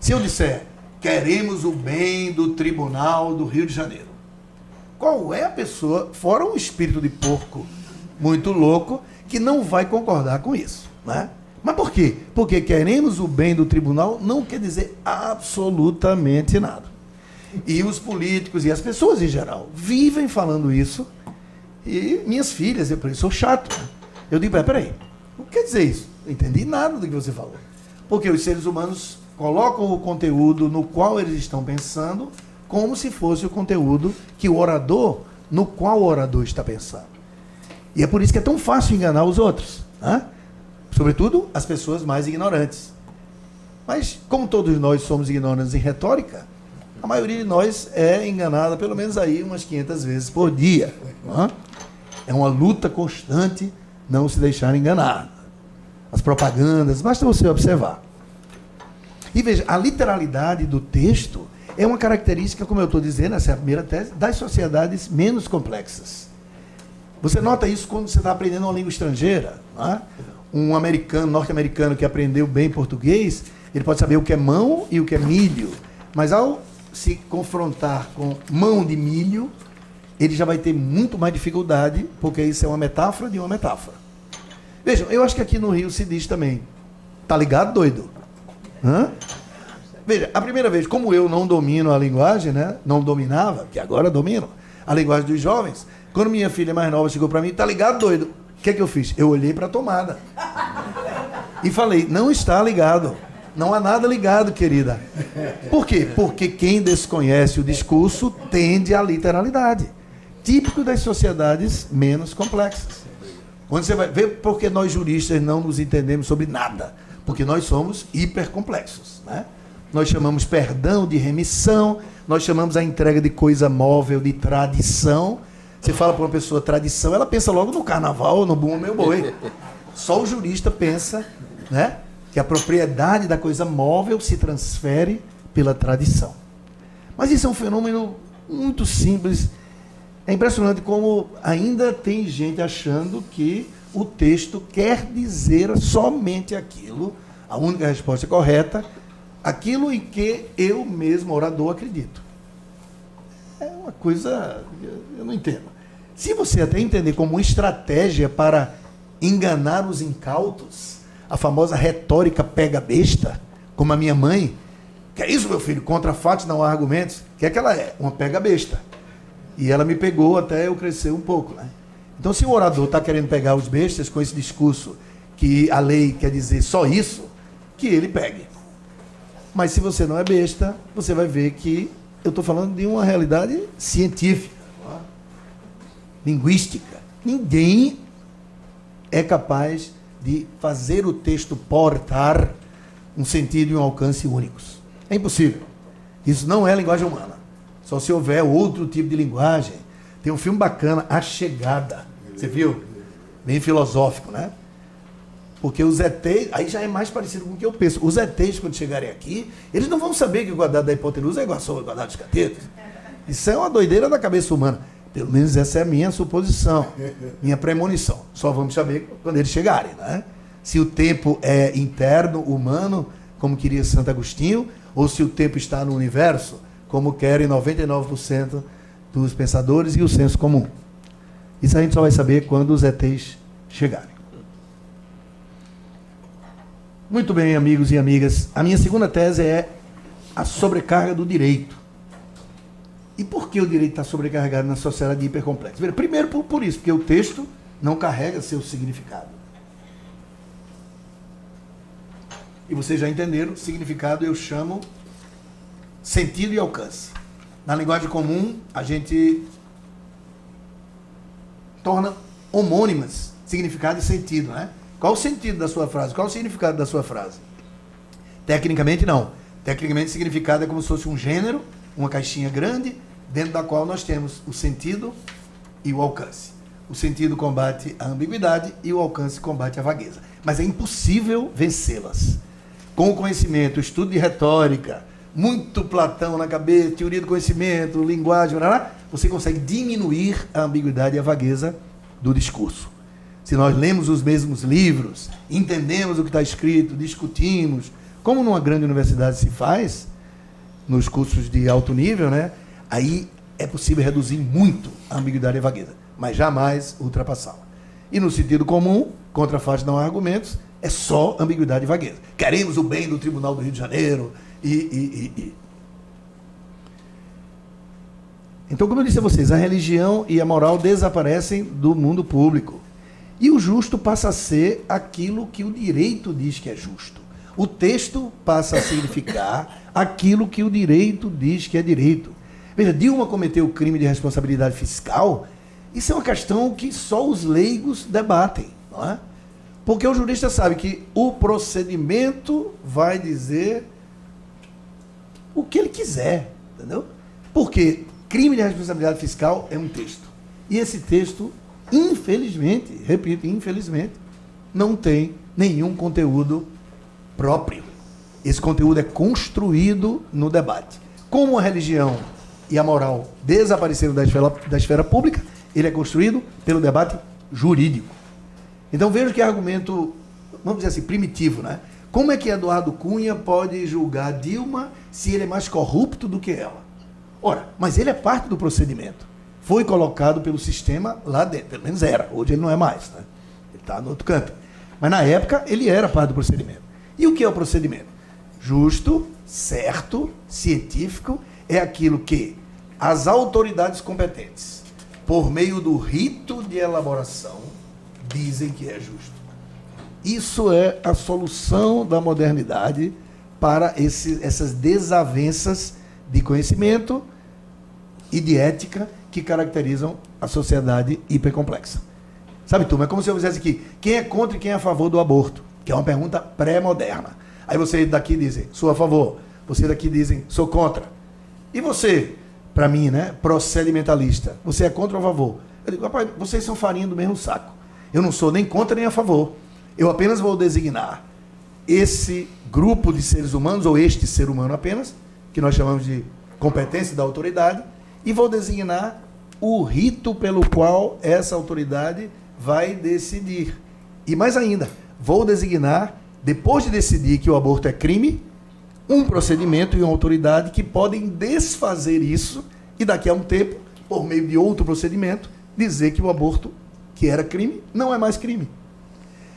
Se eu disser, queremos o bem do Tribunal do Rio de Janeiro, qual é a pessoa, fora um espírito de porco muito louco, que não vai concordar com isso, né? Mas por quê? Porque queremos o bem do tribunal não quer dizer absolutamente nada. E os políticos e as pessoas em geral vivem falando isso. E minhas filhas, eu sou chato. Né? Eu digo, peraí, o que quer dizer isso? Não entendi nada do que você falou. Porque os seres humanos colocam o conteúdo no qual eles estão pensando como se fosse o conteúdo que o orador, no qual o orador está pensando. E é por isso que é tão fácil enganar os outros, né? Sobretudo as pessoas mais ignorantes. Mas, como todos nós somos ignorantes em retórica, a maioria de nós é enganada pelo menos aí umas 500 vezes por dia. Não é? É uma luta constante não se deixar enganar. As propagandas, basta você observar. E veja, a literalidade do texto é uma característica, como eu estou dizendo, essa é a primeira tese, das sociedades menos complexas. Você nota isso quando você está aprendendo uma língua estrangeira. Não é? Um americano, norte-americano que aprendeu bem português, ele pode saber o que é mão e o que é milho. Mas ao se confrontar com mão de milho, ele já vai ter muito mais dificuldade, porque isso é uma metáfora de uma metáfora. Vejam, eu acho que aqui no Rio se diz também, tá ligado, doido? Hã? Veja, a primeira vez, como eu não domino a linguagem, né? Não dominava, que agora domino, a linguagem dos jovens, quando minha filha mais nova chegou para mim, tá ligado, doido? O que é que eu fiz? Eu olhei para a tomada e falei, não está ligado. Não há nada ligado, querida. Por quê? Porque quem desconhece o discurso tende à literalidade. Típico das sociedades menos complexas. Onde você vai ver porque nós juristas não nos entendemos sobre nada. Porque nós somos hipercomplexos, né? Nós chamamos perdão de remissão, nós chamamos a entrega de coisa móvel de tradição. Você fala para uma pessoa tradição, ela pensa logo no carnaval, no bumbo meu boi. Só o jurista pensa, né, que a propriedade da coisa móvel se transfere pela tradição. Mas isso é um fenômeno muito simples. É impressionante como ainda tem gente achando que o texto quer dizer somente aquilo, a única resposta correta, aquilo em que eu mesmo, orador, acredito. É uma coisa, eu não entendo. Se você até entender como uma estratégia para enganar os incautos, a famosa retórica pega-besta, como a minha mãe, que é isso, meu filho, contra fatos não há argumentos, o que é que ela é? Uma pega-besta. E ela me pegou até eu crescer um pouco, né? Então, se o orador está querendo pegar os bestas com esse discurso que a lei quer dizer só isso, que ele pegue. Mas se você não é besta, você vai ver que eu estou falando de uma realidade científica, linguística. Ninguém é capaz de fazer o texto portar um sentido e um alcance únicos. É impossível. Isso não é linguagem humana. Só se houver outro tipo de linguagem. Tem um filme bacana, A Chegada. Você viu? Bem filosófico, né? Porque os ETs, aí já é mais parecido com o que eu penso. Os ETs, quando chegarem aqui, eles não vão saber que o quadrado da hipotenusa é igual ao quadrado dos catetos. Isso é uma doideira da cabeça humana. Pelo menos essa é a minha suposição, minha premonição. Só vamos saber quando eles chegarem, né? Se o tempo é interno, humano, como queria Santo Agostinho, ou se o tempo está no universo, como querem 99% dos pensadores e o senso comum. Isso a gente só vai saber quando os ETs chegarem. Muito bem, amigos e amigas. A minha segunda tese é a sobrecarga do direito. E por que o direito está sobrecarregado na sociedade hipercomplexa? Primeiro por isso, porque o texto não carrega seu significado. E vocês já entenderam, significado eu chamo sentido e alcance. Na linguagem comum, a gente torna homônimas significado e sentido, né? Qual o sentido da sua frase? Qual o significado da sua frase? Tecnicamente, não. Tecnicamente, significado é como se fosse um gênero, uma caixinha grande, dentro da qual nós temos o sentido e o alcance. O sentido combate a ambiguidade e o alcance combate a vagueza. Mas é impossível vencê-las. Com o conhecimento, o estudo de retórica, muito Platão na cabeça, teoria do conhecimento, linguagem, você consegue diminuir a ambiguidade e a vagueza do discurso. Se nós lemos os mesmos livros, entendemos o que está escrito, discutimos, como numa grande universidade se faz, nos cursos de alto nível, né? Aí é possível reduzir muito a ambiguidade e a vagueza, mas jamais ultrapassá-la. E no sentido comum, contra fatos não há argumentos, é só ambiguidade e vagueza. Queremos o bem do Tribunal do Rio de Janeiro Então, como eu disse a vocês, a religião e a moral desaparecem do mundo público. E o justo passa a ser aquilo que o direito diz que é justo. O texto passa a significar aquilo que o direito diz que é direito. Veja, Dilma cometeu o crime de responsabilidade fiscal. Isso é uma questão que só os leigos debatem, não é? Porque o jurista sabe que o procedimento vai dizer o que ele quiser, entendeu? Porque crime de responsabilidade fiscal é um texto. E esse texto infelizmente, repito, infelizmente, não tem nenhum conteúdo próprio. Esse conteúdo é construído no debate. Como a religião e a moral desapareceram da esfera pública, ele é construído pelo debate jurídico. Então veja que argumento, vamos dizer assim, primitivo, né? Como é que Eduardo Cunha pode julgar Dilma se ele é mais corrupto do que ela? Ora, mas ele é parte do procedimento. Foi colocado pelo sistema lá dentro, pelo menos era. Hoje ele não é mais, né? Ele está no outro canto. Mas na época ele era parte do procedimento. E o que é o procedimento? Justo, certo, científico, é aquilo que as autoridades competentes, por meio do rito de elaboração, dizem que é justo. Isso é a solução da modernidade para essas desavenças de conhecimento e de ética que caracterizam a sociedade hipercomplexa. Sabe, turma, é como se eu fizesse aqui, quem é contra e quem é a favor do aborto? Que é uma pergunta pré-moderna. Aí você daqui dizem, sou a favor. Você daqui dizem, sou contra. E você, para mim, né, procedimentalista, você é contra ou a favor? Eu digo, rapaz, vocês são farinha do mesmo saco. Eu não sou nem contra nem a favor. Eu apenas vou designar esse grupo de seres humanos, ou este ser humano apenas, que nós chamamos de competência da autoridade, e vou designar o rito pelo qual essa autoridade vai decidir. E mais ainda, vou designar, depois de decidir que o aborto é crime, um procedimento e uma autoridade que podem desfazer isso e daqui a um tempo, por meio de outro procedimento, dizer que o aborto, que era crime, não é mais crime.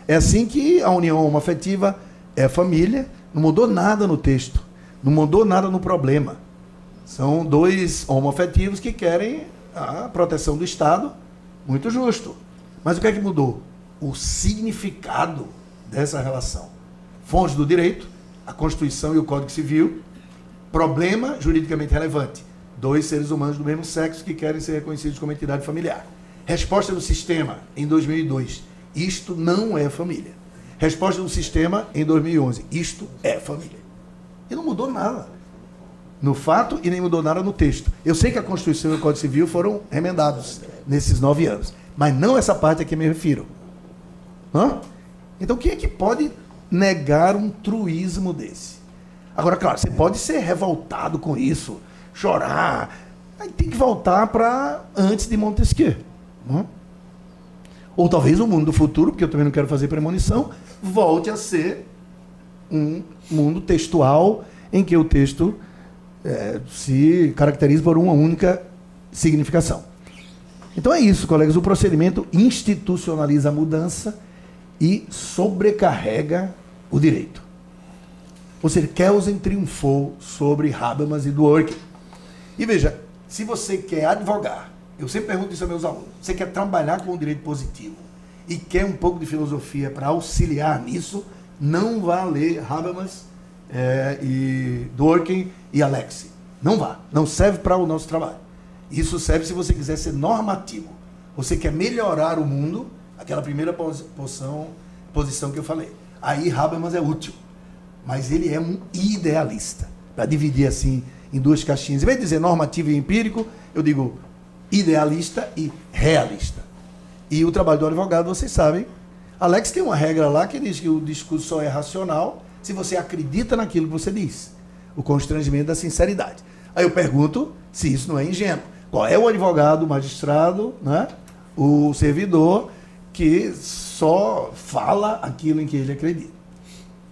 É assim que a união homoafetiva é família, não mudou nada no texto, não mudou nada no problema. São dois homoafetivos que querem a proteção do Estado, muito justo. Mas o que é que mudou? O significado dessa relação. Fontes do direito, a Constituição e o Código Civil, problema juridicamente relevante. Dois seres humanos do mesmo sexo que querem ser reconhecidos como entidade familiar. Resposta do sistema, em 2002, isto não é família. Resposta do sistema, em 2011, isto é família. E não mudou nada no fato e nem mudou nada no texto. Eu sei que a Constituição e o Código Civil foram remendados nesses 9 anos, mas não essa parte a que me refiro. Hã? Então, quem é que pode negar um truísmo desse? Agora, claro, você pode ser revoltado com isso, chorar, aí tem que voltar para antes de Montesquieu. Ou talvez o mundo do futuro, porque eu também não quero fazer premonição, volte a ser um mundo textual em que o texto se caracteriza por uma única significação. Então é isso, colegas, o procedimento institucionaliza a mudança e sobrecarrega o direito. Ou seja, Kelsen triunfou sobre Habermas e Dworkin. E veja, se você quer advogar, eu sempre pergunto isso aos meus alunos, você quer trabalhar com o direito positivo e quer um pouco de filosofia para auxiliar nisso, não vá ler Habermas e Dworkin e Alexis. Não vá, não serve para o nosso trabalho. Isso serve se você quiser ser normativo. Você quer melhorar o mundo, aquela primeira posição que eu falei. Aí Habermas é útil, mas ele é um idealista. Para dividir assim em duas caixinhas, em vez de dizer normativo e empírico, eu digo idealista e realista. E o trabalho do advogado, vocês sabem, Alex tem uma regra lá que diz que o discurso só é racional se você acredita naquilo que você diz. O constrangimento da sinceridade. Aí eu pergunto se isso não é ingênuo. Qual é o advogado, o magistrado, né, o servidor que só fala aquilo em que ele acredita?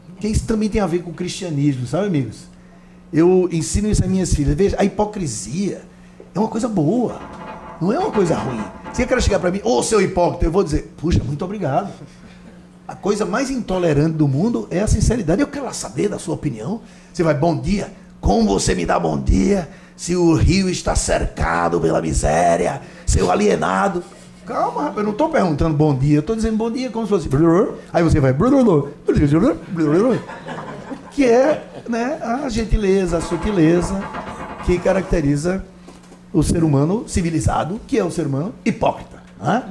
Porque isso também tem a ver com o cristianismo, sabe, amigos? Eu ensino isso às minhas filhas. Veja, a hipocrisia é uma coisa boa, não é uma coisa ruim. Se quer chegar para mim, ô seu hipócrita, eu vou dizer, puxa, muito obrigado. A coisa mais intolerante do mundo é a sinceridade. Eu quero saber da sua opinião. Você vai, bom dia, como você me dá bom dia se o rio está cercado pela miséria, seu alienado? Calma, rapaz, eu não estou perguntando bom dia, eu estou dizendo bom dia como se fosse... Aí você vai... Que é, né, a gentileza, a sutileza que caracteriza o ser humano civilizado, que é o ser humano hipócrita. Né?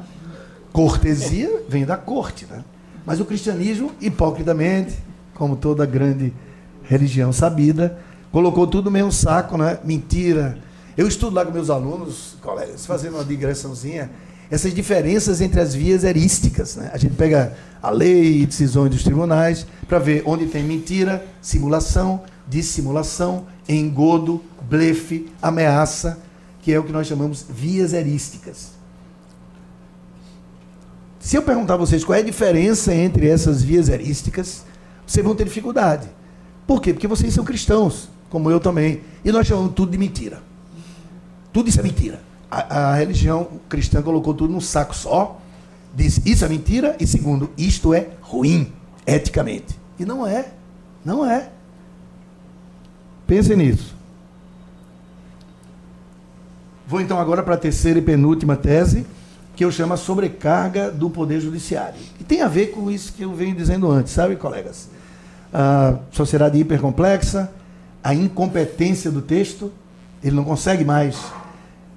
Cortesia vem da corte, né? Mas o cristianismo, hipocritamente, como toda grande religião sabida, colocou tudo no mesmo saco, né? Mentira. Eu estudo lá com meus alunos, colegas, fazendo uma digressãozinha, essas diferenças entre as vias erísticas, né? A gente pega a lei e decisões dos tribunais para ver onde tem mentira, simulação, dissimulação, engodo, blefe, ameaça, que é o que nós chamamos vias erísticas. Se eu perguntar a vocês qual é a diferença entre essas vias erísticas, vocês vão ter dificuldade. Por quê? Porque vocês são cristãos, como eu também, e nós chamamos tudo de mentira. Tudo isso é mentira. A religião cristã colocou tudo num saco só, diz isso é mentira, e segundo, isto é ruim, eticamente. E não é. Não é. Pensem nisso. Vou então agora para a terceira e penúltima tese, que eu chamo a sobrecarga do Poder Judiciário. E tem a ver com isso que eu venho dizendo antes, sabe, colegas? A sociedade hipercomplexa, a incompetência do texto, ele não consegue mais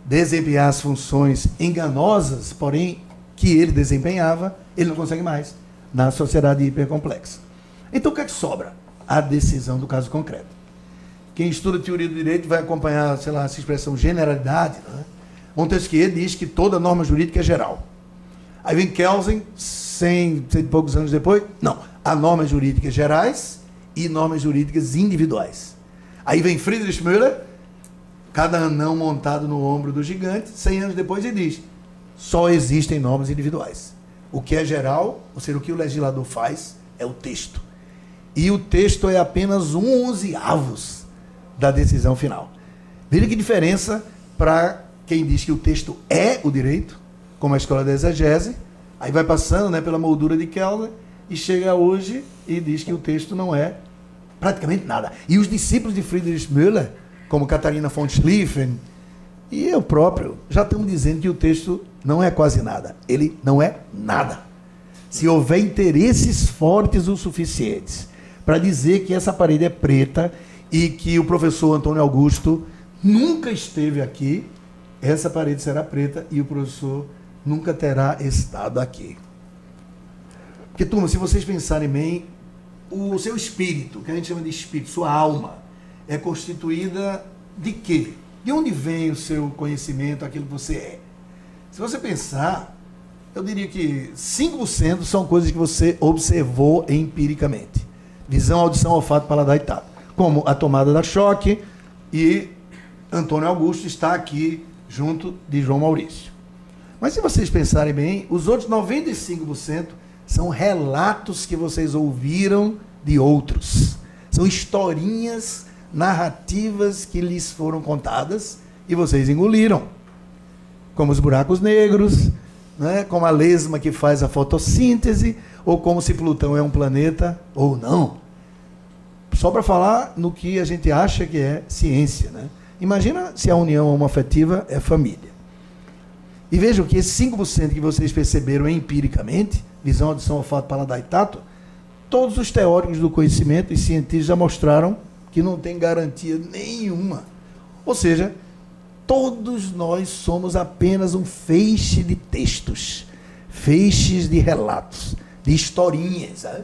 desempenhar as funções enganosas, porém, que ele desempenhava, ele não consegue mais na sociedade hipercomplexa. Então, o que é que sobra? A decisão do caso concreto. Quem estuda teoria do direito vai acompanhar, sei lá, essa expressão generalidade, né? Montesquieu diz que toda norma jurídica é geral. Aí vem Kelsen, 100 e poucos anos depois, não, há normas jurídicas gerais e normas jurídicas individuais. Aí vem Friedrich Müller, cada anão montado no ombro do gigante, 100 anos depois ele diz, só existem normas individuais. O que é geral, ou seja, o que o legislador faz, é o texto. E o texto é apenas 1/11 da decisão final. Veja que diferença para quem diz que o texto é o direito, como a escola da exegese, aí vai passando, né, pela moldura de Kelsen e chega hoje e diz que o texto não é praticamente nada. E os discípulos de Friedrich Müller, como Katharina von Schlieffen e eu próprio, já estamos dizendo que o texto não é quase nada. Ele não é nada. Se houver interesses fortes o suficientes para dizer que essa parede é preta e que o professor Antônio Augusto nunca esteve aqui, essa parede será preta e o professor nunca terá estado aqui. Porque, turma, se vocês pensarem bem, o seu espírito, que a gente chama de espírito, sua alma, é constituída de quê? De onde vem o seu conhecimento, aquilo que você é? Se você pensar, eu diria que 5% são coisas que você observou empiricamente. Visão, audição, olfato, paladar e tato. Como a tomada da choque e Antônio Augusto está aqui junto de João Maurício. Mas se vocês pensarem bem, os outros 95% são relatos que vocês ouviram de outros. São historinhas, narrativas que lhes foram contadas e vocês engoliram. Como os buracos negros, né? Como a lesma que faz a fotossíntese, ou como se Plutão é um planeta ou não. Só para falar no que a gente acha que é ciência, né? Imagina se a união homoafetiva é família. E vejam que esses 5% que vocês perceberam empiricamente, visão, audição, olfato, paladar e tato, todos os teóricos do conhecimento e cientistas já mostraram que não tem garantia nenhuma. Ou seja, todos nós somos apenas um feixe de textos, feixes de relatos, de historinhas, sabe?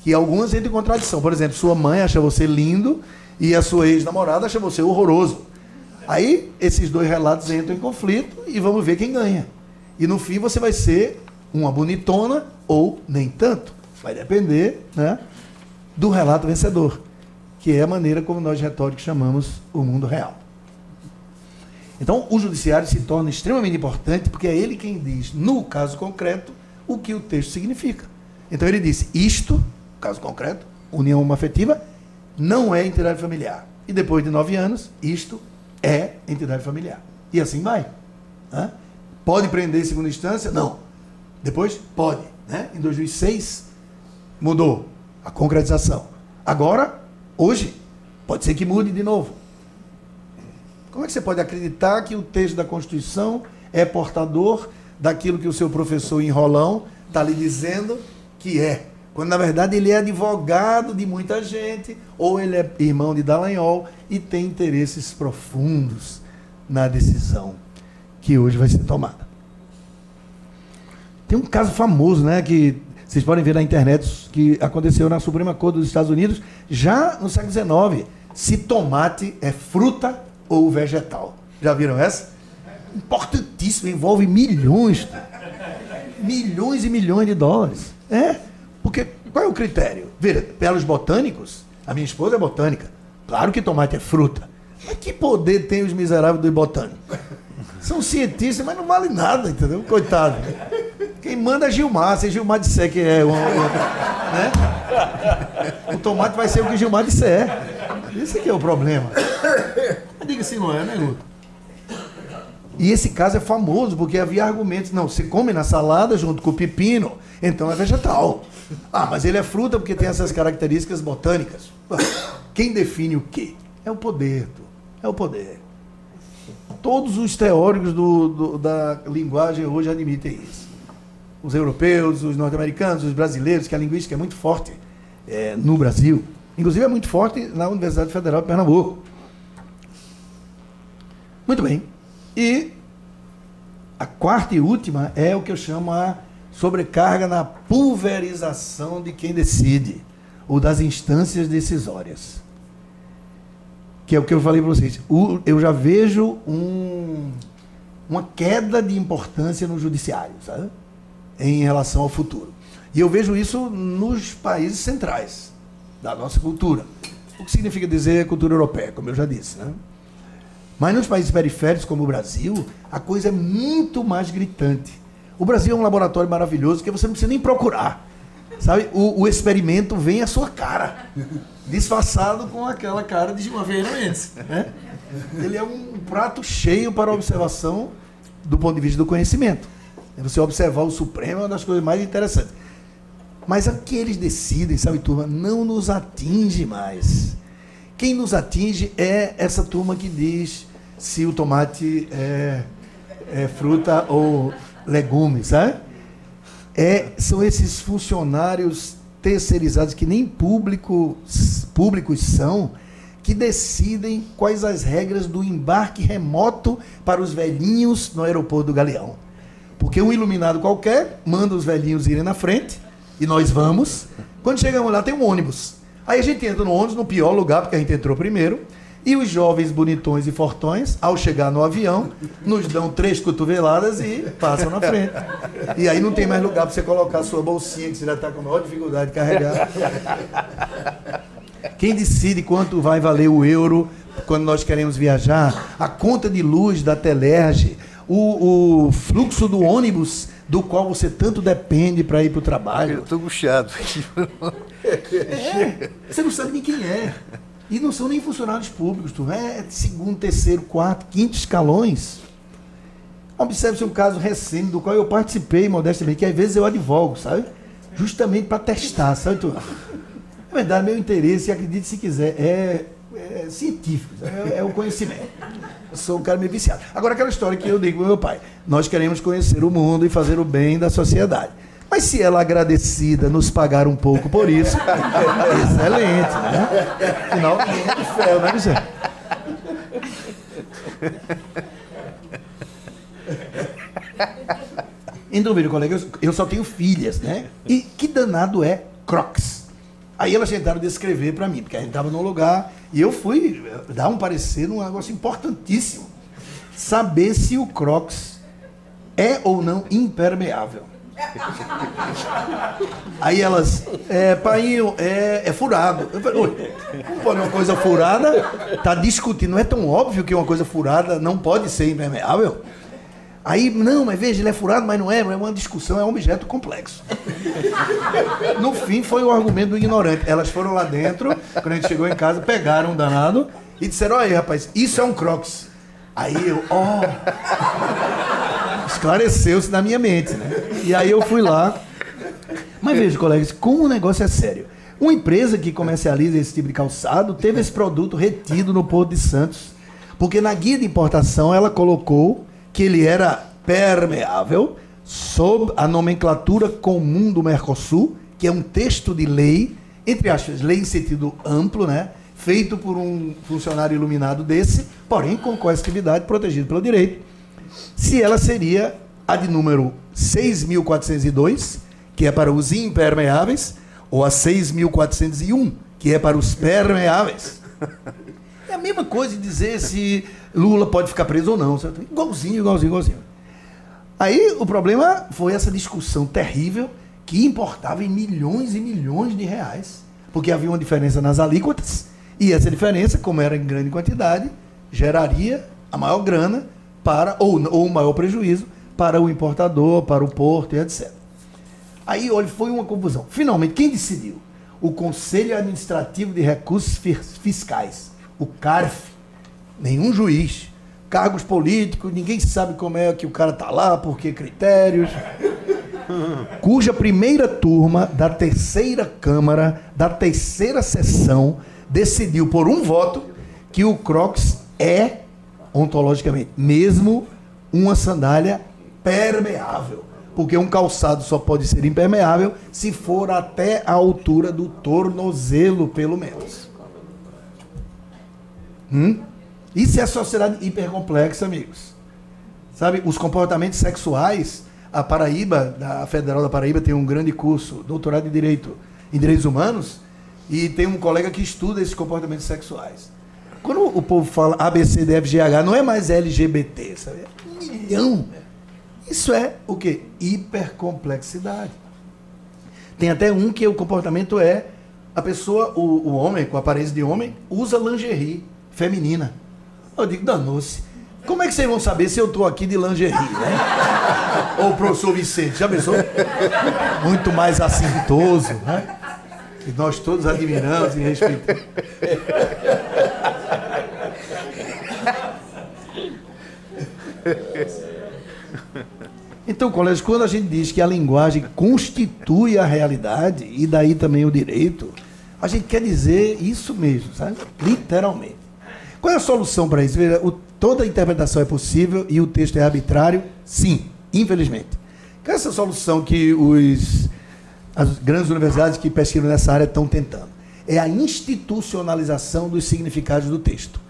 Que algumas entram em contradição. Por exemplo, sua mãe acha você lindo e a sua ex-namorada acha você horroroso. Aí, esses dois relatos entram em conflito e vamos ver quem ganha. E no fim você vai ser uma bonitona ou nem tanto. Vai depender, né, do relato vencedor, que é a maneira como nós retóricos chamamos o mundo real. Então, o judiciário se torna extremamente importante porque é ele quem diz, no caso concreto, o que o texto significa. Então, ele disse, isto, caso concreto, união homoafetiva, não é entidade familiar. E depois de 9 anos, isto é entidade familiar. E assim vai. Né? Pode prender em segunda instância? Não. Depois, pode. Né? Em 2006, mudou a concretização. Agora, hoje, pode ser que mude de novo. Como é que você pode acreditar que o texto da Constituição é portador daquilo que o seu professor enrolão está lhe dizendo que é? Quando, na verdade, ele é advogado de muita gente, ou ele é irmão de Dallagnol e tem interesses profundos na decisão que hoje vai ser tomada. Tem um caso famoso, né, que vocês podem ver na internet, que aconteceu na Suprema Corte dos Estados Unidos, já no século XIX, se tomate é fruta ou vegetal. Já viram essa? importantíssimo, envolve milhões e milhões de dólares. Porque qual é o critério? Veja, pelos botânicos, a minha esposa é botânica. Claro que tomate é fruta. Mas que poder tem os miseráveis dos botânicos? São cientistas, mas não vale nada, entendeu? Coitado. Quem manda é Gilmar. Se Gilmar disser que é né? O tomate vai ser o que Gilmar disser. Esse aqui é o problema. Mas diga se não é, né, Guto? E esse caso é famoso porque havia argumentos. Não, você come na salada junto com o pepino, então é vegetal. Mas ele é fruta porque tem essas características botânicas. Quem define o quê? É o poder. É o poder. Todos os teóricos da linguagem hoje admitem isso. Os europeus, os norte-americanos, os brasileiros, que a linguística é muito forte no Brasil. Inclusive é muito forte na Universidade Federal de Pernambuco. Muito bem. E a quarta e última é o que eu chamo a sobrecarga na pulverização de quem decide, ou das instâncias decisórias. Que é o que eu falei para vocês. Eu já vejo uma queda de importância no judiciário, sabe? Em relação ao futuro. E eu vejo isso nos países centrais da nossa cultura. O que significa dizer cultura europeia, como eu já disse, né? Mas nos países periféricos, como o Brasil, a coisa é muito mais gritante. O Brasil é um laboratório maravilhoso que você não precisa nem procurar. Sabe? O experimento vem à sua cara, disfarçado com aquela cara de Gilmar Vieira Mendes. Né? Ele é um prato cheio para a observação do ponto de vista do conhecimento. Você observar o Supremo é uma das coisas mais interessantes. Mas o que eles decidem, sabe, turma, não nos atinge mais. Quem nos atinge é essa turma que diz se o tomate é fruta ou legume, sabe? São esses funcionários terceirizados que nem públicos são, que decidem quais as regras do embarque remoto para os velhinhos no aeroporto do Galeão. Porque um iluminado qualquer manda os velhinhos irem na frente e nós vamos. Quando chegamos lá tem um ônibus. Aí a gente entra no ônibus no pior lugar, porque a gente entrou primeiro, e os jovens bonitões e fortões, ao chegar no avião, nos dão 3 cotoveladas e passam na frente. E aí não tem mais lugar para você colocar a sua bolsinha, que você já está com a maior dificuldade de carregar. Quem decide quanto vai valer o euro quando nós queremos viajar? A conta de luz da Telerge, o fluxo do ônibus do qual você tanto depende para ir para o trabalho. Eu estou angustiado. Você não sabe nem quem é. E não são nem funcionários públicos, é segundo, terceiro, quarto, quinto escalões. Observe-se um caso recente do qual eu participei modestamente, que às vezes eu advogo, sabe? Justamente para testar, sabe? Na verdade, meu interesse, acredite se quiser, é científico, é o conhecimento. Eu sou um cara meio viciado. Agora, aquela história que eu digo para meu pai, nós queremos conhecer o mundo e fazer o bem da sociedade. Mas se ela agradecida nos pagar um pouco por isso, excelente, né? Afinal, é de ferro, né, Vicente? Então, meu colega, eu só tenho filhas, né? E que danado é Crocs? Aí elas tentaram descrever para mim, porque a gente estava num lugar e eu fui dar um parecer num negócio importantíssimo. Saber se o Crocs é ou não impermeável. Aí elas, painho, é furado. Eu falei, oi, como pode uma coisa furada? Tá discutindo, não é tão óbvio que uma coisa furada não pode ser impermeável? Aí, não, mas veja, ele é furado, mas não é uma discussão, é um objeto complexo. No fim, foi o argumento do ignorante. Elas foram lá dentro, quando a gente chegou em casa, pegaram um danado e disseram, olha aí, rapaz, isso é um Crocs. Aí eu, esclareceu-se na minha mente, né? E aí eu fui lá. Mas veja, colegas, como o negócio é sério. Uma empresa que comercializa esse tipo de calçado teve esse produto retido no Porto de Santos, porque na guia de importação ela colocou que ele era permeável sob a nomenclatura comum do Mercosul, que é um texto de lei, entre aspas, lei em sentido amplo, né? Feito por um funcionário iluminado desse, porém com coercitividade, protegido pelo direito. Se ela seria a de número 6.402, que é para os impermeáveis, ou a 6.401, que é para os permeáveis. É a mesma coisa de dizer se Lula pode ficar preso ou não. Certo? Igualzinho. Aí o problema foi essa discussão terrível que importava em milhões e milhões de reais, porque havia uma diferença nas alíquotas, e essa diferença, como era em grande quantidade, geraria a maior grana para, ou o maior prejuízo para o importador, para o porto e etc. Aí, olha, foi uma confusão. Finalmente, quem decidiu? O Conselho Administrativo de Recursos Fiscais, o CARF. Nenhum juiz. Cargos políticos, ninguém sabe como é que o cara está lá, por que critérios. Cuja primeira turma da terceira Câmara, da terceira sessão, decidiu por um voto que o Crocs é, ontologicamente, mesmo uma sandália permeável. Porque um calçado só pode ser impermeável se for até a altura do tornozelo, pelo menos. Isso é a sociedade hipercomplexa, amigos. Sabe, os comportamentos sexuais, a Paraíba, a Federal da Paraíba tem um grande curso, doutorado em Direitos Humanos, e tem um colega que estuda esses comportamentos sexuais. Quando o povo fala ABCDFGH, não é mais LGBT, sabe? É 1 milhão. Isso é o quê? Hipercomplexidade. Tem até um que o comportamento é a pessoa, o homem, com aparência de homem, usa lingerie feminina. Eu digo, danou-se. Como é que vocês vão saber se eu estou aqui de lingerie, né? Ou o professor Vicente, já pensou? Muito mais assintoso, né? Que nós todos admiramos e respeitamos. Então, colegas, quando a gente diz que a linguagem constitui a realidade, e daí também o direito, a gente quer dizer isso mesmo, sabe? Literalmente. Qual é a solução para isso? Veja, toda interpretação é possível e o texto é arbitrário? Sim, infelizmente. Qual é essa solução que as grandes universidades que pesquisam nessa área estão tentando? É a institucionalização dos significados do texto.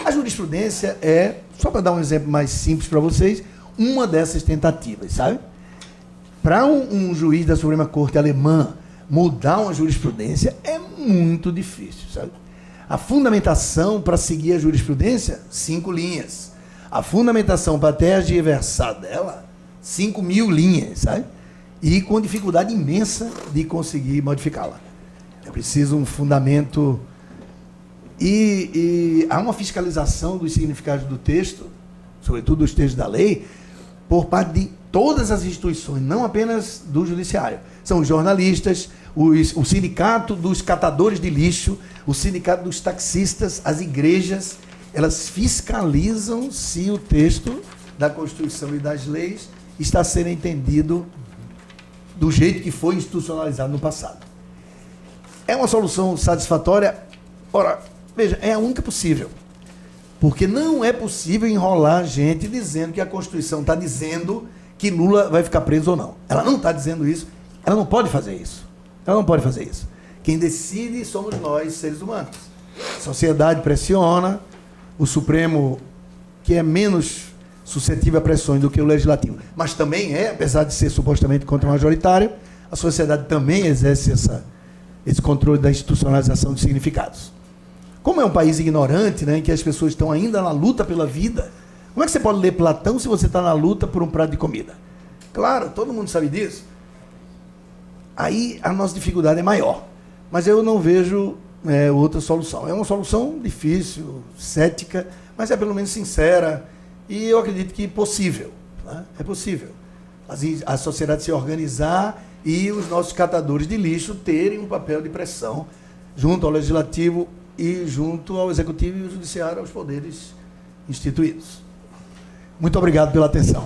A jurisprudência é, só para dar um exemplo mais simples para vocês, uma dessas tentativas, sabe? Para um juiz da Suprema Corte alemã mudar uma jurisprudência é muito difícil, sabe? A fundamentação para seguir a jurisprudência, 5 linhas. A fundamentação para tergiversar dela, 5.000 linhas, sabe? E com dificuldade imensa de conseguir modificá-la. É preciso um fundamento e há uma fiscalização dos significados do texto, sobretudo dos textos da lei, por parte de todas as instituições, não apenas do judiciário. São os jornalistas, o sindicato dos catadores de lixo, o sindicato dos taxistas, as igrejas, elas fiscalizam se o texto da Constituição e das leis está sendo entendido do jeito que foi institucionalizado no passado. É uma solução satisfatória? Ora, veja, é a única possível. Porque não é possível enrolar gente dizendo que a Constituição está dizendo que Lula vai ficar preso ou não. Ela não está dizendo isso, ela não pode fazer isso. Ela não pode fazer isso. Quem decide somos nós, seres humanos. A sociedade pressiona, o Supremo, que é menos suscetível a pressões do que o Legislativo, mas também é, apesar de ser supostamente contra-majoritário, a sociedade também exerce esse controle da institucionalização de significados. Como é um país ignorante, né, em que as pessoas estão ainda na luta pela vida, como é que você pode ler Platão se você está na luta por um prato de comida? Claro, todo mundo sabe disso. Aí a nossa dificuldade é maior. Mas eu não vejo outra solução. É uma solução difícil, cética, mas é pelo menos sincera e eu acredito que possível. Né? É possível. A sociedade se organizar e os nossos catadores de lixo terem um papel de pressão junto ao Legislativo e junto ao Executivo e ao Judiciário, aos poderes instituídos. Muito obrigado pela atenção.